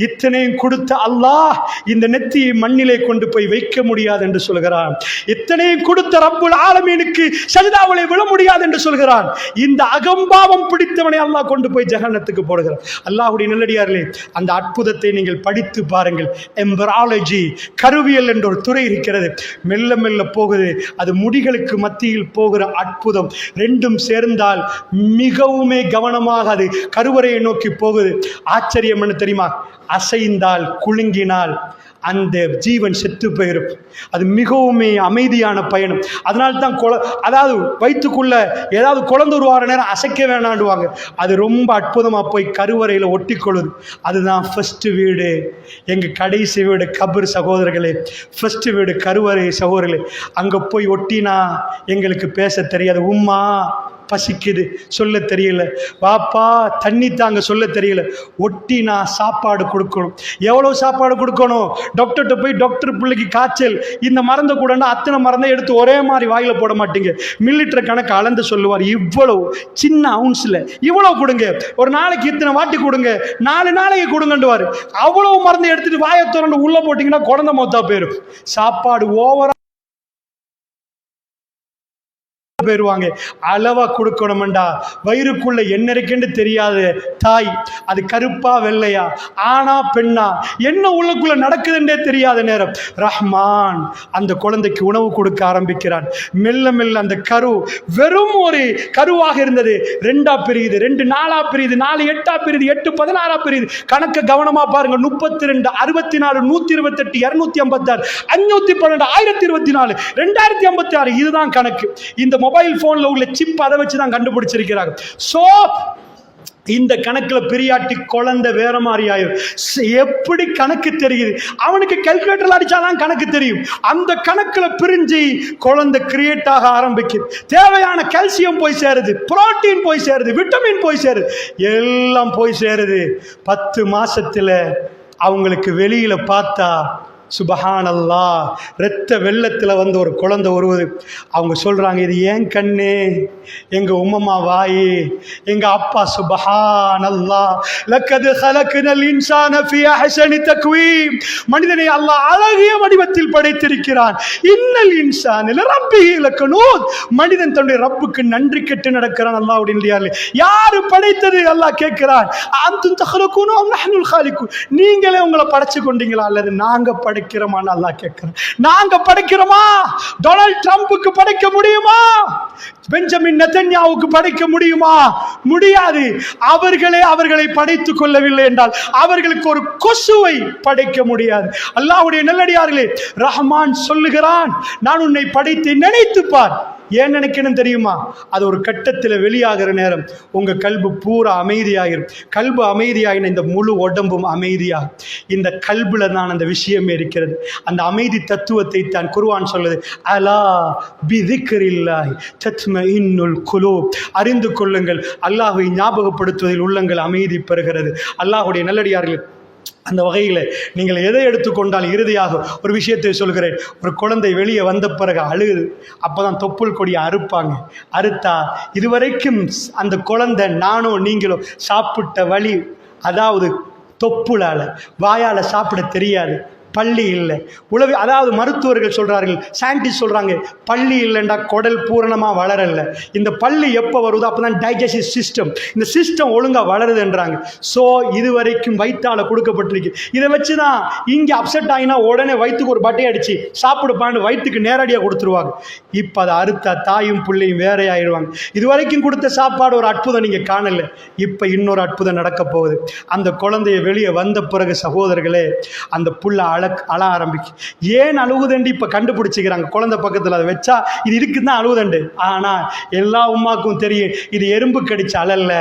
இத்தனையும் கொடுத்த அல்லாஹ் இந்த நெத்தியை மண்ணிலே கொண்டு போய் வைக்க முடியாது என்று சொல்கிறான். இத்தனையும் கொடுத்த ரப்புல் ஆலமீனுக்கு சஜதாவிலே விழ முடியாது என்று சொல்கிறான். இந்த அகம்பாவம் பிடித்தவனை அல்லாஹ் கொண்டு போய் ஜஹன்னத்துக்கு போடுகிறான். அல்லாஹ்வுடைய நல்லடியார்களே, அந்த அற்புதத்தை நீங்கள் படித்து பாருங்கள். எம்பராலஜி, கருவியல் என்ற ஒரு துறை இருக்கிறது. மெல்ல மெல்ல போகுது. அது முடிகளுக்கு மத்தியில் போகிற அற்புதம். ரெண்டும் சேர்ந்தால் மிகவுமே கவனமாக அது கருவறையை நோக்கி போகுது. ஆச்சரியம் என்ன தெரியுமா? அசைந்தால், குலுங்கினால் அந்த ஜீவன் செத்து போயிரும். அது மிகவுமே அமைதியான பயணம். அதனால்தான் அதாவது வயிற்றுக்குள்ள ஏதாவது குழந்தை உருவாகிற நேரம் அசைக்க வேணாண்டுவாங்க. அது ரொம்ப அற்புதமாக போய் கருவறையில் ஒட்டி கொள்ளுது. அதுதான் ஃபர்ஸ்ட் வீடு. எங்கள் கடைசி வீடு கபர் சகோதரர்களே. ஃபர்ஸ்ட் வீடு கருவறை சகோதரர்களே. அங்கே போய் ஒட்டினா எங்களுக்கு பேச தெரியாது. உம்மா பசிக்குது சொல்ல தெரியல, பாப்பா தண்ணி தாங்க சொல்ல தெரியல. ஒட்டினா சாப்பாடு கொடுக்கணும். எவ்வளவு சாப்பாடு கொடுக்கணும்? டாக்டர்கிட்ட போய் டாக்டர் பிள்ளைக்கு காய்ச்சல், இந்த மருந்தை கூடனா அத்தனை மருந்தை எடுத்து ஒரே மாதிரி வாயில போட மாட்டீங்க. மில்லிட்டர் கணக்கு அளந்து சொல்லுவார். இவ்வளவு சின்ன அவுன்ஸ்ல இவ்வளவு கொடுங்க, ஒரு நாளைக்கு இத்தனை வாட்டி கொடுங்க, 4 நாளைக்கு கொடுங்கன்றுவார். அவ்வளவு மருந்தை எடுத்துட்டு வாயை திறந்து உள்ள போட்டீங்கன்னா குழந்தை மொத்தா போயிடும். சாப்பாடு ஓவரா போயிருவாங்க. அளவா கொடுக்கணும்டா. வயிறுக்குள்ள என்ன இருக்குன்னு தெரியாது தாய், அது கருப்பா வெள்ளையா ஆனா பெண்ணா என்ன உள்ளுக்குள்ள நடக்குதுன்றே தெரியாத நேரம் ரஹ்மான் அந்த குழந்தைக்கு உணவு கொடுக்க ஆரம்பிக்கிறான். மெல்ல மெல்ல அந்த கரு வெறும் ஒரு கருவாக இருந்தது 2ஆ பிரியுது, 2 4ஆ பிரியுது, 4 8ஆ பிரியுது, 8 16ஆ பிரியுது. கணக்க கவனமா பாருங்க. 32 64 128 256 512 1024 2056 இதுதான் கணக்கு. இந்த மொபைல் போன்ல உள்ள சிப் அதை வச்சு தான் கண்டுபிடிச்சிருக்கிறாங்க. சோ இந்த கணக்குல பெரியாட்டி குழந்தை வேற மாதிரி ஆயிரும். எப்படி கணக்கு தெரியுது? அவனுக்கு கால்குலேட்டர் அடிச்சாதான் கணக்கு தெரியும். அந்த கணக்குல பிரிஞ்சு குழந்தை கிரியேட் ஆக ஆரம்பிக்குது. தேவையான கால்சியம் போய் சேருது, புரோட்டீன் போய் சேருது, விட்டமின் போய் சேருது, எல்லாம் போய் சேருது. 10 மாசத்துல அவங்களுக்கு வெளியில பார்த்தா சுபஹானல்லாஹ் இரத்த வெள்ளத்தில் வந்து ஒரு குழந்தை வருவது. அவங்க சொல்கிறாங்க, இது ஏன் கண்ணு, எங்கள் உம்மம்மா வாயி, எங்கள் அப்பா. சுபஹானல்லாஹ் லக்கது ஹலக்னல் இன்சான ஃபீ அஹ்ஸனி தக்வீம். மனிதனை அல்லாஹ் அழகிய வடிவத்தில் படைத்திருக்கிறான். இன்னல் இன்சான லிரப்பிஹி லகனூத். மனிதன் தன்னுடைய ரப்புக்கு நன்றி கெட்டு நடக்கிறான். அல்லாஹ்வுடைய அடியார்களே, யாரு படைத்தது அல்லாஹ் கேட்கிறான். அன்தும் தഖலுகூன அம் நஹ்னுல் காலிகூன். நீங்களே உங்களை படைச்சு கொண்டீங்களா அல்லது நாங்க படைக்கிறோமா? அல்லாஹ் கேட்கிறோம். நாங்க படைக்கிறோமா? டொனால்ட் ட்ரம்புக்கு படைக்க முடியுமா? பெஞ்சமின் நெதன்யாவுக்கு படைக்க முடியுமா? முடியாது. அவர்களை படைத்துக் கொள்ளவில்லை என்றால் அவர்களுக்கு ஒரு கொசுவை படைக்க முடியாது. அல்லாஹ்வுடைய நல்லடியார்களே, ரஹ்மான் சொல்லுகிறான், நான் உன்னை படைத்து நினைத்து பார். ஏன் நினைக்கணும் தெரியுமா? அது ஒரு கட்டத்தில் வெளியாகிற நேரம் உங்க கல்பு பூரா அமைதியாகிரும். கல்பு அமைதியாகின இந்த முழு உடம்பும் அமைதியாகும். இந்த கல்புல தான் அந்த விஷயமே இருக்கிறது. அந்த அமைதி தத்துவத்தை தான் குர்ஆன் சொல்லுது. அலா பிதிக்ரில்லாஹி தத்மஇன்னுல் குலூப். அறிந்து கொள்ளுங்கள், அல்லாஹ்வை ஞாபகப்படுத்துவதில் உள்ளங்கள் அமைதி பெறுகிறது. அல்லாஹ்வுடைய நல்லடியார்கள், அந்த வகையில் நீங்கள் எதை எடுத்துக்கொண்டால் இறுதியாக ஒரு விஷயத்தை சொல்கிறேன். ஒரு குழந்தை வெளியே வந்த பிறகு அழுகுது. அப்போ தான் தொப்புள் கொடியை அறுப்பாங்க. அறுத்தா இதுவரைக்கும் அந்த குழந்தை நானோ நீங்களோ சாப்பிட்ட வழி, அதாவது தொப்புளால் வாயால் சாப்பிட தெரியாது. பள்ளி இல்லை உளவி, அதாவது மருத்துவர்கள் சொல்கிறார்கள், சயின்டிஸ்ட் சொல்கிறாங்க, பள்ளி இல்லைண்டா குடல் பூரணமாக வளரல. இந்த பள்ளி எப்போ வருதோ அப்போ தான் டைஜஸ்டிவ் சிஸ்டம், இந்த சிஸ்டம் ஒழுங்காக வளருதுன்றாங்க. ஸோ இது வரைக்கும் வயிற்றால் கொடுக்கப்பட்டிருக்கு. இதை வச்சு தான் இங்கே அப்செட் ஆகினா உடனே வயிற்றுக்கு ஒரு பட்டை அடித்து சாப்பிடுப்பான்னு வயிற்றுக்கு நேரடியாக கொடுத்துருவாங்க. இப்போ அதை அறுத்தா தாயும் பிள்ளையும் வேற ஆயிடுவாங்க. இது வரைக்கும் கொடுத்த சாப்பாடு ஒரு அற்புதம் நீங்கள் காணலை. இப்போ இன்னொரு அற்புதம் நடக்க போகுது. அந்த குழந்தைய வெளியே வந்த பிறகு சகோதரர்களே, அந்த புள்ள அழ ஆரம்பிக்கும். ஏன் அழுகுதண்டு இப்ப கண்டுபிடிச்சிக்கிறாங்க. குழந்தை பக்கத்தில் அதை வச்சா இது இருக்குதான் அழுகுதண்டு. ஆனா எல்லா உமாக்கும் தெரியும், இது எறும்பு கடிச்ச அழல்ல,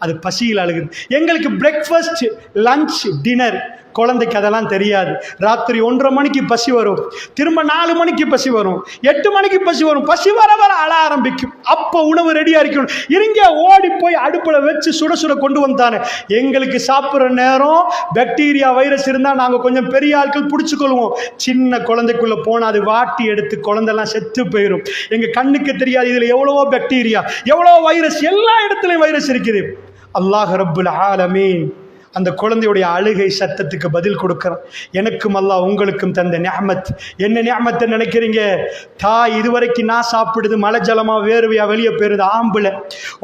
அது பசியில் அழுகுது. எங்களுக்கு பிரேக்ஃபாஸ்ட், லஞ்ச், டின்னர், குழந்தைக்கு அதெல்லாம் தெரியாது. ராத்திரி 1:30 மணிக்கு பசி வரும், திரும்ப 4 மணிக்கு பசி வரும், 8 மணிக்கு பசி வரும். பசி வர வர அழ ஆரம்பிக்கும். அப்போ உணவு ரெடியா இருக்கணும். இருங்க ஓடி போய் அடுப்புல வச்சு சுட சுட கொண்டு வந்தானே. எங்களுக்கு சாப்பிட்ற நேரம் பாக்டீரியா வைரஸ் இருந்தால் நாங்கள் கொஞ்சம் பெரிய ஆட்கள் பிடிச்சிக்கொள்வோம். சின்ன குழந்தைக்குள்ள போனால் அது வாட்டி எடுத்து குழந்தைலாம் செத்து போயிடும். எங்கள் கண்ணுக்கு தெரியாது இதில் எவ்வளவோ பாக்டீரியா, எவ்வளோ வைரஸ், எல்லா இடத்துலையும் வைரஸ் இருக்குது. அல்லாஹ் ரப்புல் ஆலமீன் அந்த குழந்தையுடைய அழுகை சத்தத்துக்கு பதில் கொடுக்குறான். எனக்கும் அல்லாஹ் உங்களுக்கும் தந்த நிஅமத். என்ன நிஅமத்தை நினைக்கிறீங்க? தாய் இதுவரைக்கும் நான் சாப்பிடுது மலை ஜலமாக வேர்வையாக வெளியே போயிருது. ஆம்பளை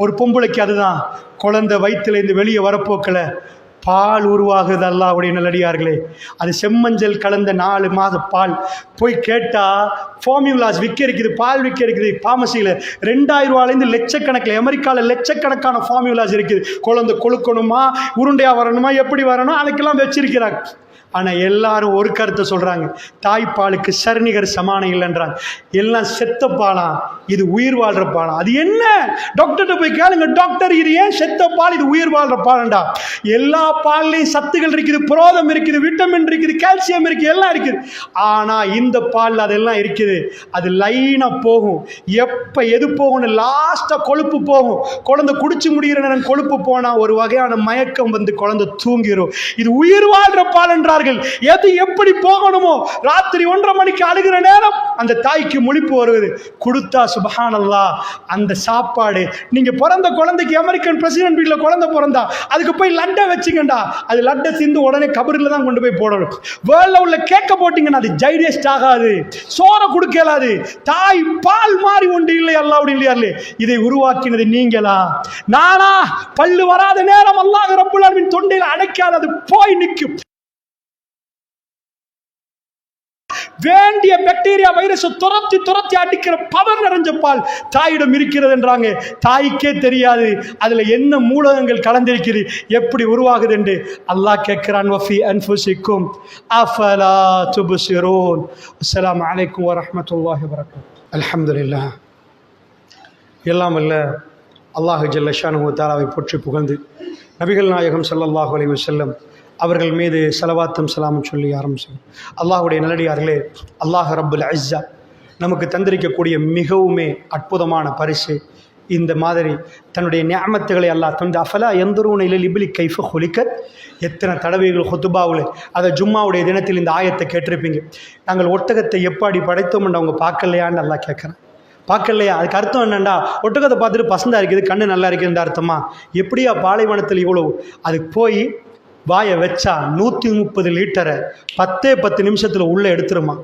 ஒரு பொம்பளைக்கு அதுதான். குழந்தை வயிற்றுலேருந்து வெளியே வரப்போக்கல பால் உருவாகுது. அல்லாஹ்வுடைய நல்லடியார்களே, அது செம்மஞ்சள் கலந்த 4 மாத பால். போய் கேட்டால் ஃபார்முலாஸ் விற்க இருக்குது, பால் விற்க இருக்குது ஃபார்மசியில். 2000 ரூபாயிலேருந்து லட்சக்கணக்கில், அமெரிக்காவில் லட்சக்கணக்கான ஃபார்முலாஸ் இருக்குது. குழந்தை கொழுக்கணுமா, உருண்டையாக வரணுமா, எப்படி வரணும், அதுக்கெல்லாம் வச்சிருக்கிறாங்க. ஆனால் எல்லாரும் ஒரு கருத்தை சொல்கிறாங்க, தாய்ப்பாலுக்கு சர்ணிகர் சமானம் இல்லைன்றாங்க. எல்லாம் செத்த பாலாம், இது உயிர் வாழ்கிற பாலம். அது என்ன? டாக்டர்கிட்ட போய் கேளுங்க, டாக்டர் இது ஏன் செத்த பால், இது உயிர் வாழ்கிற பாலண்டா. எல்லா பால்லையும் சத்துகள் இருக்குது, புரோதம் இருக்குது, விட்டமின் இருக்குது, கால்சியம் இருக்குது, எல்லாம் இருக்குது. ஆனால் இந்த பாலில் அதெல்லாம் இருக்குது. அது லைனாக போகும். எப்போ எது போகணும்? லாஸ்ட்டாக கொழுப்பு போகும். குழந்தை குடிச்சு முடிகிற நேரம் கொழுப்பு போனால் ஒரு வகையான மயக்கம் வந்து குழந்தை தூங்கிடும். இது உயிர் வாழ்கிற பால் என்றார். சொல்வார்கள், எது எப்படி போகணுமோ ராத்திரி 1:30 மணிக்கு அழுகிற நேரம் அந்த தாய்க்கு முழிப்பு வருவது, கொடுத்தா சுப்ஹானல்லாஹ் அந்த சாப்பாடு. நீங்க பிறந்த குழந்தைக்கு அமெரிக்கன் பிரசிடென்ட் வீட்டுல குழந்தை பிறந்தா அதுக்கு போய் லட்டை வச்சுக்கண்டா, அது லட்டை சிந்து உடனே கபரில் தான் கொண்டு போய் போடணும். வேர்ல்ட்ல உள்ள கேக்க போட்டீங்கன்னா அது டைஜஸ்ட் ஆகாது, சோற கொடுக்கலாது. தாய் பால் மாறி ஒன்று இல்லை அல்லாஹ்வுடைய இல்லையா? இதை உருவாக்கினது நீங்களா நானா? பல்லு வராத நேரம் அல்லாஹ் ரப்பல் ஆலமீன் தொண்டையில் அடைக்காது, அது போய் நிற்கும். வேண்டிய பாக்டீரியா வைரஸ் துரத்தி துரத்தி அடிக்கிற பவர் நிறைஞ்ச பால் தாயிடம் இருக்கிறது என்றாங்க. தாய்க்கே தெரியாது அதுல என்ன மூலகங்கள் கலந்திருக்கிறது, எப்படி உருவாகுது என்று. அல்லாஹ் கேட்கிறான், வஃபி அன்ஃபுசிக்கும் அஃபலா துப்சிரூன். அஸ்ஸலாமு அலைக்கும் வரஹ்மத்துல்லாஹி வபரகாத்துஹு. அல்ஹம்துலில்லாஹ். எல்லாம் வல்ல அல்லாஹ் ஜல்ல ஷானுஹு வ தஆலாவை போற்றி புகழ்ந்து நபிகள் நாயகம் ஸல்லல்லாஹு அலைஹி வஸல்லம் அவர்கள் மீது ஸலவாத்தும் ஸலாமும் சொல்லி ஆரம்பிச்சோம். அல்லாஹ்வுடைய நல்லடியார்களே, அல்லாஹ் ரப்புல் இஸ்ஸா நமக்கு தந்திருக்கக்கூடிய மிகவுமே அற்புதமான பரிசு இந்த மாதிரி தன்னுடைய நிஅமத்துகளை அல்லாஹ் தந்து. அஃபலா யன்துரூன இலல் இப்லி கைஃப குலிகத். எத்தனை தடவைகள் ஹுத்துபாவில் அதை ஜும்மாவுடைய தினத்தில் இந்த ஆயத்தை கேட்டிருப்பீங்க. நாங்கள் ஒட்டகத்தை எப்படி படைத்தோம்னு அவங்க பார்க்கலையான்னு அல்லாஹ் கேட்குறேன். பார்க்கலையா? அதுக்கு அர்த்தம் என்னண்டா, ஒட்டகத்தை பார்த்துட்டு பசந்தா இருக்குது, கண்ணு நல்லா இருக்குதுன்ற அர்த்தமா? எப்படியா பாலைவனத்தில் இவ்வளவு? அதுக்கு போய் வாயை வச்சா 130 லிட்டரை 10 நிமிஷத்தில் உள்ளே எடுத்துருமா.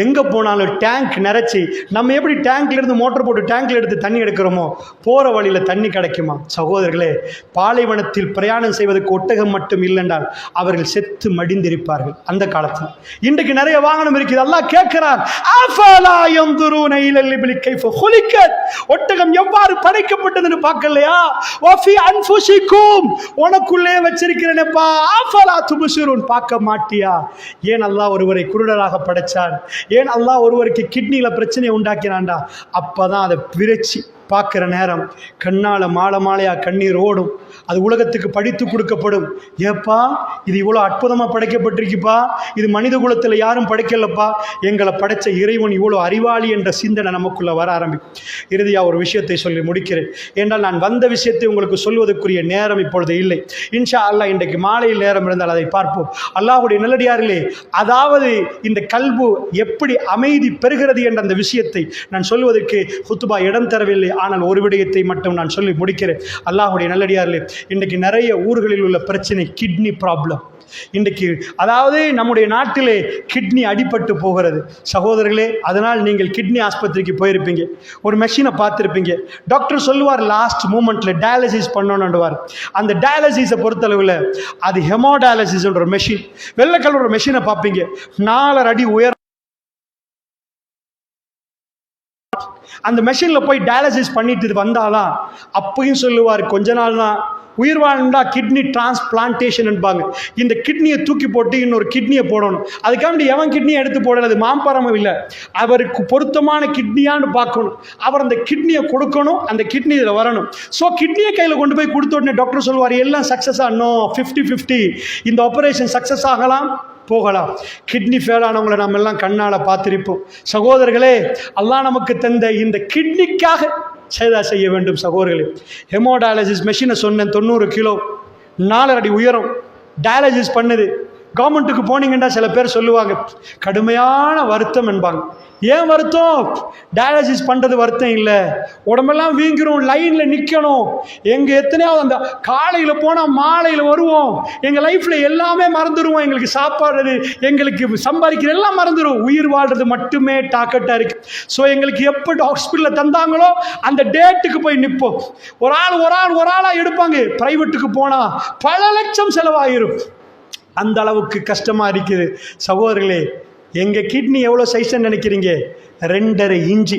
எங்கே போனாலும் டேங்க் நிறைச்சி, நம்ம எப்படி டேங்க்லேருந்து மோட்டர் போட்டு டேங்க்கில் எடுத்து தண்ணி எடுக்கிறோமோ போகிற வழியில் தண்ணி கிடைக்குமா? சகோதரர்களே, பாலைவனத்தில் பிரயாணம் செய்வதற்கு ஒட்டகம் மட்டும் இல்லைன்றால் அவர்கள் செத்து மடிந்திருப்பார்கள் அந்த காலத்தில். இன்றைக்கு நிறைய வாகனம் இருக்குது. அல்லாஹ் கேட்கிறான், அஃபலா யன்துரூன இலல் இப்லி கைஃப குலிகத். ஒட்டகம் எவ்வாறு படைக்கப்பட்டதுன்னு பார்க்கலையா? வஃபி அன்ஃபுசிக்கும், உனக்குள்ளே வச்சிருக்கிறேனப்பா. அஃபலா துப்சிரூன், பார்க்க மாட்டியா? ஏன் அல்லாஹ் ஒருவரை குருடராக படைச்சான்? ஏன் அல்லாஹ் ஒருவருக்கு கிட்னியில பிரச்சனையை உண்டாக்கினான்டா? அப்பதான் அதை விரைச்சி பார்க்குற நேரம் கண்ணால் மாலை மாலையாக கண்ணீர் ஓடும். அது உலகத்துக்கு படித்து கொடுக்கப்படும். ஏப்பா இது இவ்வளோ அற்புதமாக படைக்கப்பட்டிருக்குப்பா, இது மனித குலத்தில் யாரும் படைக்கலப்பா, எங்களை படைத்த இறைவன் இவ்வளோ அறிவாளி என்ற சிந்தனை நமக்குள்ளே வர ஆரம்பிக்கும். இறுதியாக ஒரு விஷயத்தை சொல்லி முடிக்கிறேன். ஏன்றால் நான் வந்த விஷயத்தை உங்களுக்கு சொல்வதற்குரிய நேரம் இப்பொழுது இல்லை. இன்ஷா அல்லாஹ் இன்றைக்கு மாலையில் நேரம் இருந்தால் அதை பார்ப்போம். அல்லாஹ்வுடைய நல்லடியார்களே, அதாவது இந்த கல்பு எப்படி அமைதி பெறுகிறது என்ற அந்த விஷயத்தை நான் சொல்வதற்கு ஹுத்துபா இடம் தரவில்லை. ஆனால் ஒரு விடயத்தை மட்டும் நான் சொல்லி முடிக்கிறேன். அல்லாஹ்வுடைய நல்லடியார்களே, இன்றைக்கு நிறைய ஊர்களில் உள்ள பிரச்சனை கிட்னி ப்ராப்ளம். இன்றைக்கு அதாவது நம்முடைய நாட்டிலே கிட்னி அடிபட்டு போகிறது சகோதரர்களே. அதனால் நீங்கள் கிட்னி ஆஸ்பத்திரிக்கு போயிருப்பீங்க, ஒரு மெஷினை பார்த்துருப்பீங்க. டாக்டர் சொல்லுவார் லாஸ்ட் மூமெண்ட்டில் டயாலிசிஸ் பண்ணணுன்னுவார். அந்த டயாலிசிஸை பொறுத்தளவில் அது ஹெமோடயாலிசிஸ்ன்ற ஒரு மெஷின், வெள்ளை கலர் ஒரு மெஷினை பார்ப்பீங்க, 4 அடி உயரம். அந்த மெஷினில் போய் டயாலிசிஸ் பண்ணிட்டு வந்தாலாம் அப்பயும் சொல்லுவார், கொஞ்ச நாள் தான் உயிர் வாழ்ந்தா கிட்னி டிரான்ஸ்பிளான்டேஷன் என்பாங்க. இந்த கிட்னியை தூக்கி போட்டு இன்னொரு கிட்னியை போடணும். அதுக்காண்டி எவன் கிட்னியை எடுத்து போடணும், அது மாம்பரமும் இல்லை, அவருக்கு பொருத்தமான கிட்னியான்னு பார்க்கணும். அவர் அந்த கிட்னியை கொடுக்கணும், அந்த கிட்னி இதில் வரணும். ஸோ கிட்னியை கையில் கொண்டு போய் கொடுத்த உடனே டாக்டர் சொல்லுவார், எல்லாம் சக்ஸஸ் ஆகணும், 50-50 இந்த ஆப்ரேஷன் சக்ஸஸ் ஆகலாம் போகலாம். கிட்னி ஃபெயில் ஆனவங்களை நம்ம எல்லாம் கண்ணால் பார்த்திருப்போம். சகோதரர்களே, அல்லாஹ் நமக்கு தந்த இந்த கிட்னிக்காக செய்ய வேண்டும் சகோதரர்களே. ஹெமோடயாலிசிஸ் மெஷினை சொன்னேன், 90 கிலோ, 4 அடி உயரம், டயாலிசிஸ் பண்ணுது. கவர்மெண்ட்டுக்கு போனீங்கன்னா சில பேர் சொல்லுவாங்க கடுமையான வருத்தம் என்பாங்க. ஏன் வருத்தம்? டயாலிசிஸ் பண்ணுறது வருத்தம் இல்லை, உடம்பெல்லாம் வீங்கிரும், லைனில் நிற்கணும். எங்கள் எத்தனையாவது அந்த காலையில் போனால் மாலையில் வருவோம், எங்கள் லைஃப்பில் எல்லாமே மறந்துடுவோம், எங்களுக்கு சாப்பாடுறது, எங்களுக்கு சம்பாதிக்கிறது எல்லாம் மறந்துடும், உயிர் வாழ்றது மட்டுமே டாக்கெட்டாக இருக்குது. ஸோ எங்களுக்கு எப்போ ஹாஸ்பிட்டலில் தந்தாங்களோ அந்த டேட்டுக்கு போய் நிற்போம். ஒரு ஆளாக எடுப்பாங்க. ப்ரைவேட்டுக்கு போனால் பல லட்சம் செலவாகிரும். அந்த அளவுக்கு கஷ்டமாக இருக்குது சகோதரர்களே. எங்கள் கிட்னி எவ்வளோ சைஸ்ன்னு நினைக்கிறீங்க? 2.5 இன்ச்சு,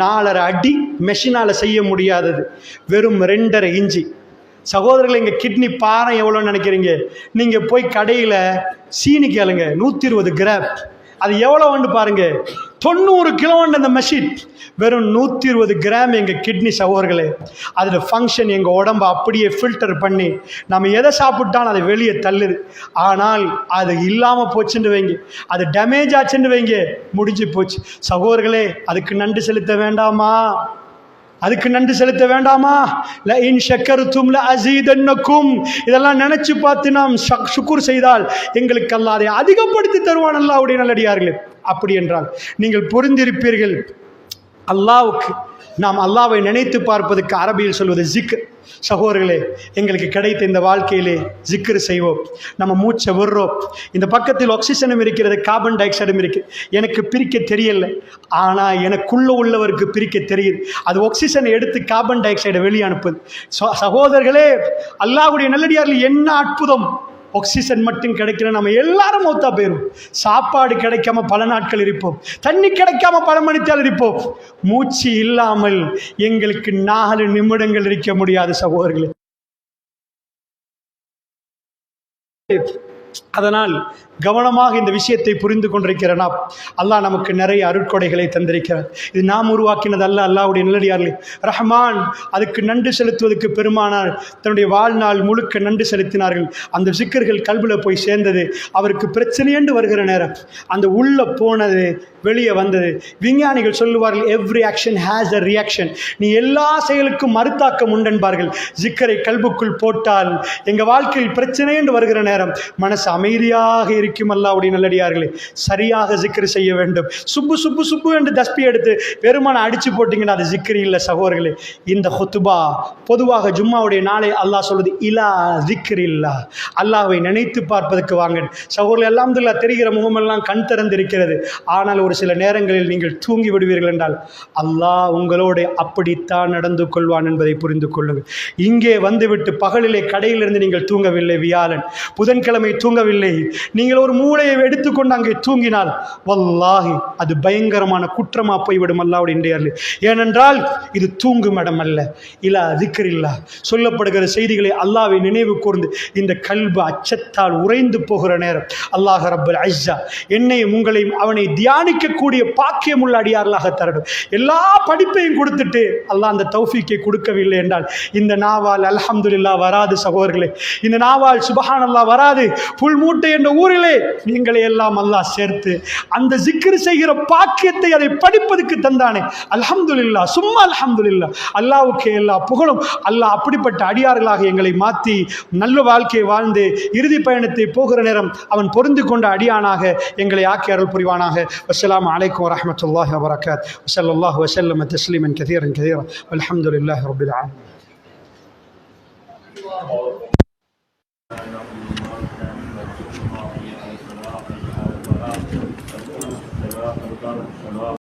4.5 அடி. மெஷினால் செய்ய முடியாதது வெறும் 2.5 இன்ச்சு. சகோதரர்கள், எங்கள் கிட்னி பாரம் எவ்வளோன்னு நினைக்கிறீங்க? நீங்கள் போய் கடையில் சீனி கேளுங்க, 120 கிராம். அது எவ்வளோ வந்து பாருங்க, 90 கிலோ அந்த மெஷின், வெறும் 120 கிராம் எங்கள் கிட்னி சகோதரர்களே. அதில் ஃபங்க்ஷன் எங்கள் உடம்பை அப்படியே ஃபில்டர் பண்ணி நம்ம எதை சாப்பிட்டாலும் அதை வெளியே தள்ளுது. ஆனால் அது இல்லாமல் போச்சுன்னு வைங்க, அது டேமேஜ் ஆச்சுன்னு வைங்க, முடிஞ்சு போச்சு சகோதரர்களே. அதுக்கு நன்றி செலுத்த வேண்டாமா? அதுக்கு நன்றி செலுத்த வேண்டாமா? ல இன் ஷக்கர்தும் ல அஸீதன்னக்கும். இதெல்லாம் நினைச்சு பார்த்து நாம் ஷுக்ர் செய்தால் எங்களுக்கு அல்லாஹ் அதை அதிகப்படுத்தி தருவான். அல்லாஹ்வுடைய நல்லடியார்களே, அப்படி என்றால் நீங்கள் புரிந்திருப்பீர்கள், அல்லாஹ்வுக்கு நாம் அல்லாஹ்வை நினைத்து பார்ப்பதற்கு அரபியில் சொல்வது ஜிக்ர். சகோதரர்களே, எங்களுக்கு கிடைத்த இந்த வாழ்க்கையிலே ஜிக்ர் செய்வோம். நம்ம மூச்சை விடுறோம். இந்த பக்கத்தில் ஆக்சிஜனும் இருக்கிறது, கார்பன் டை ஆக்சைடும் இருக்குது. எனக்கு பிரிக்க தெரியல, ஆனால் எனக்குள்ள உள்ளவருக்கு பிரிக்க தெரியுது. அது ஆக்சிஜனை எடுத்து கார்பன் டை ஆக்சைடை வெளியே அனுப்புது. சகோதரர்களே, அல்லாஹ்வுடைய நல்லடியார்கள் என்ன அற்புதம்! ஆக்சிஜன் மட்டும் கிடைக்கல, நம்ம எல்லாரும் மௌத்தா போயிடும். சாப்பாடு கிடைக்காம பல நாட்கள் இருப்போம், தண்ணி கிடைக்காம பல மணித்தால் இருப்போம். மூச்சு இல்லாமல் எங்களுக்கு 4 நிமிடங்கள் இருக்க முடியாது சகோதரர்களே. அதனால் கவனமாக இந்த விஷயத்தை புரிந்து கொண்டிருக்கிற நாம், அல்லாஹ் நமக்கு நிறைய அருட்கொடைகளை தந்திருக்கிறார். இது நாம் உருவாக்கினது அல்ல, அல்லாஹ்வுடைய நல்லடியார்களே. ரஹ்மான் அதுக்கு நன்றி செலுத்துவதற்கு பெருமானார் தன்னுடைய வாழ்நாள் முழுக்க நன்றி செலுத்தினார்கள். அந்த சிக்கர்கள் கல்வில போய் சேர்ந்தது. அவருக்கு பிரச்சனை என்று வருகிற நேரம் அந்த உள்ள போனது வெளியே வந்தது. விஞ்ஞானிகள் சொல்லுவார்கள், every action has a reaction. நீ எல்லா செயலுக்கும் மறுத்தாக்கம் உண்டென்பார்கள். ஜிக்கரை கல்புக்குள் போட்டால் எங்கள் வாழ்க்கையில் பிரச்சனை என்று வருகிற நேரம் மனசு அமைதியாக இருக்கும். அல்லாஹ்வுடைய நல்லடியார்களே, சரியாக ஜிக்ர் செய்ய வேண்டும். சுப்பு சுப்பு சுப்பு என்று தஸ்பி எடுத்து பெருமான அடிச்சு போட்டிங்கன்னா அது ஜிக்ர் இல்லை சகோதரர்களே. இந்த ஹுத்துபா பொதுவாக ஜும்மாவுடைய நாளை அல்லாஹ் சொல்வது இலா ஜிக்ர் இல்லா, அல்லாஹ்வை நினைத்து பார்ப்பதற்கு வாங்க சகோதரர்கள். அல்ஹம்துலில்லாஹ் தெரிகிற முகமெல்லாம் கண் திறந்திருக்கிறது. ஆனால் ஒரு சில நேரங்களில் நீங்கள் தூங்கி விடுவீர்கள் என்றால் அல்லாஹ் உங்களோடு அப்படித்தான் நடந்து கொள்வான் என்பதை புரிந்து கொள்ளுங்கள். இங்கே வந்துவிட்டு பகலிலே கடையிலிருந்து நீங்கள் தூங்கவில்லை, வியாழன் புதன்கிழமை தூங்கவில்லை, நீங்கள் ஒரு மூளையை எடுத்துக்கொண்டு அங்கே தூங்கினால் வல்லாஹி அது பயங்கரமான குற்றமா போய்விடும் அல்லாஹ்வுடைய நல்லடியார்களே. ஏனென்றால் இது தூங்கும் இடம் அல்ல, இலா திக்ர் இல்லா. சொல்லப்படுகிற செய்திகளை அல்லாஹ்வை நினைவு கூர்ந்து இந்த கல்பு அச்சத்தால் உறைந்து போகிற நேரம் அல்லாஹ் ரப்பல் இஸ்ஸா என்னையும் உங்களையும் அவனை தியானிக்கக்கூடிய பாக்கியம் உள்ள அடியார்களாக தரணும். எல்லா படிப்பையும் கொடுத்துட்டு அல்லாஹ் அந்த தௌஃபீக்கை கொடுக்கவில்லை என்றால் இந்த நாவால் அல்ஹம்துலில்லாஹ் வராது சகோதரர்களே. இந்த நாவால் சுப்ஹானல்லாஹ் வராது. புல் மூட்டை என்ற ஊரிலே நீங்களை எல்லாம் அல்லாஹ் சேர்த்து அந்த ஜிக்ர் செய்கிற பாக்கியத்தை அதை படிப்பதற்கு தந்தானே, அல்ஹம்துலில்லாஹ் சும்மா அல்ஹம்துலில்லாஹ். அல்லாஹ்வுக்கு எல்லா புகழும். அல்லாஹ் அப்படிப்பட்ட அடியார்களாக எங்களை மாற்றி நல்ல வாழ்க்கையை வாழ்ந்து இறுதி பயணத்தை போகிற நேரம் அவன் பொருந்து கொண்ட அடியானாக எங்களை ஆக்கி அருள் புரிவானாக. வஸ்ஸலாமு அலைக்கும் வரஹ்மத்துல்லாஹி வபரகாத்துஹு. வஸல்லல்லாஹு வஸல்லம தஸ்லீமன் கதீரன் கதீரா வல்ஹம்துலில்லாஹி ரப்பில் ஆலமீன்.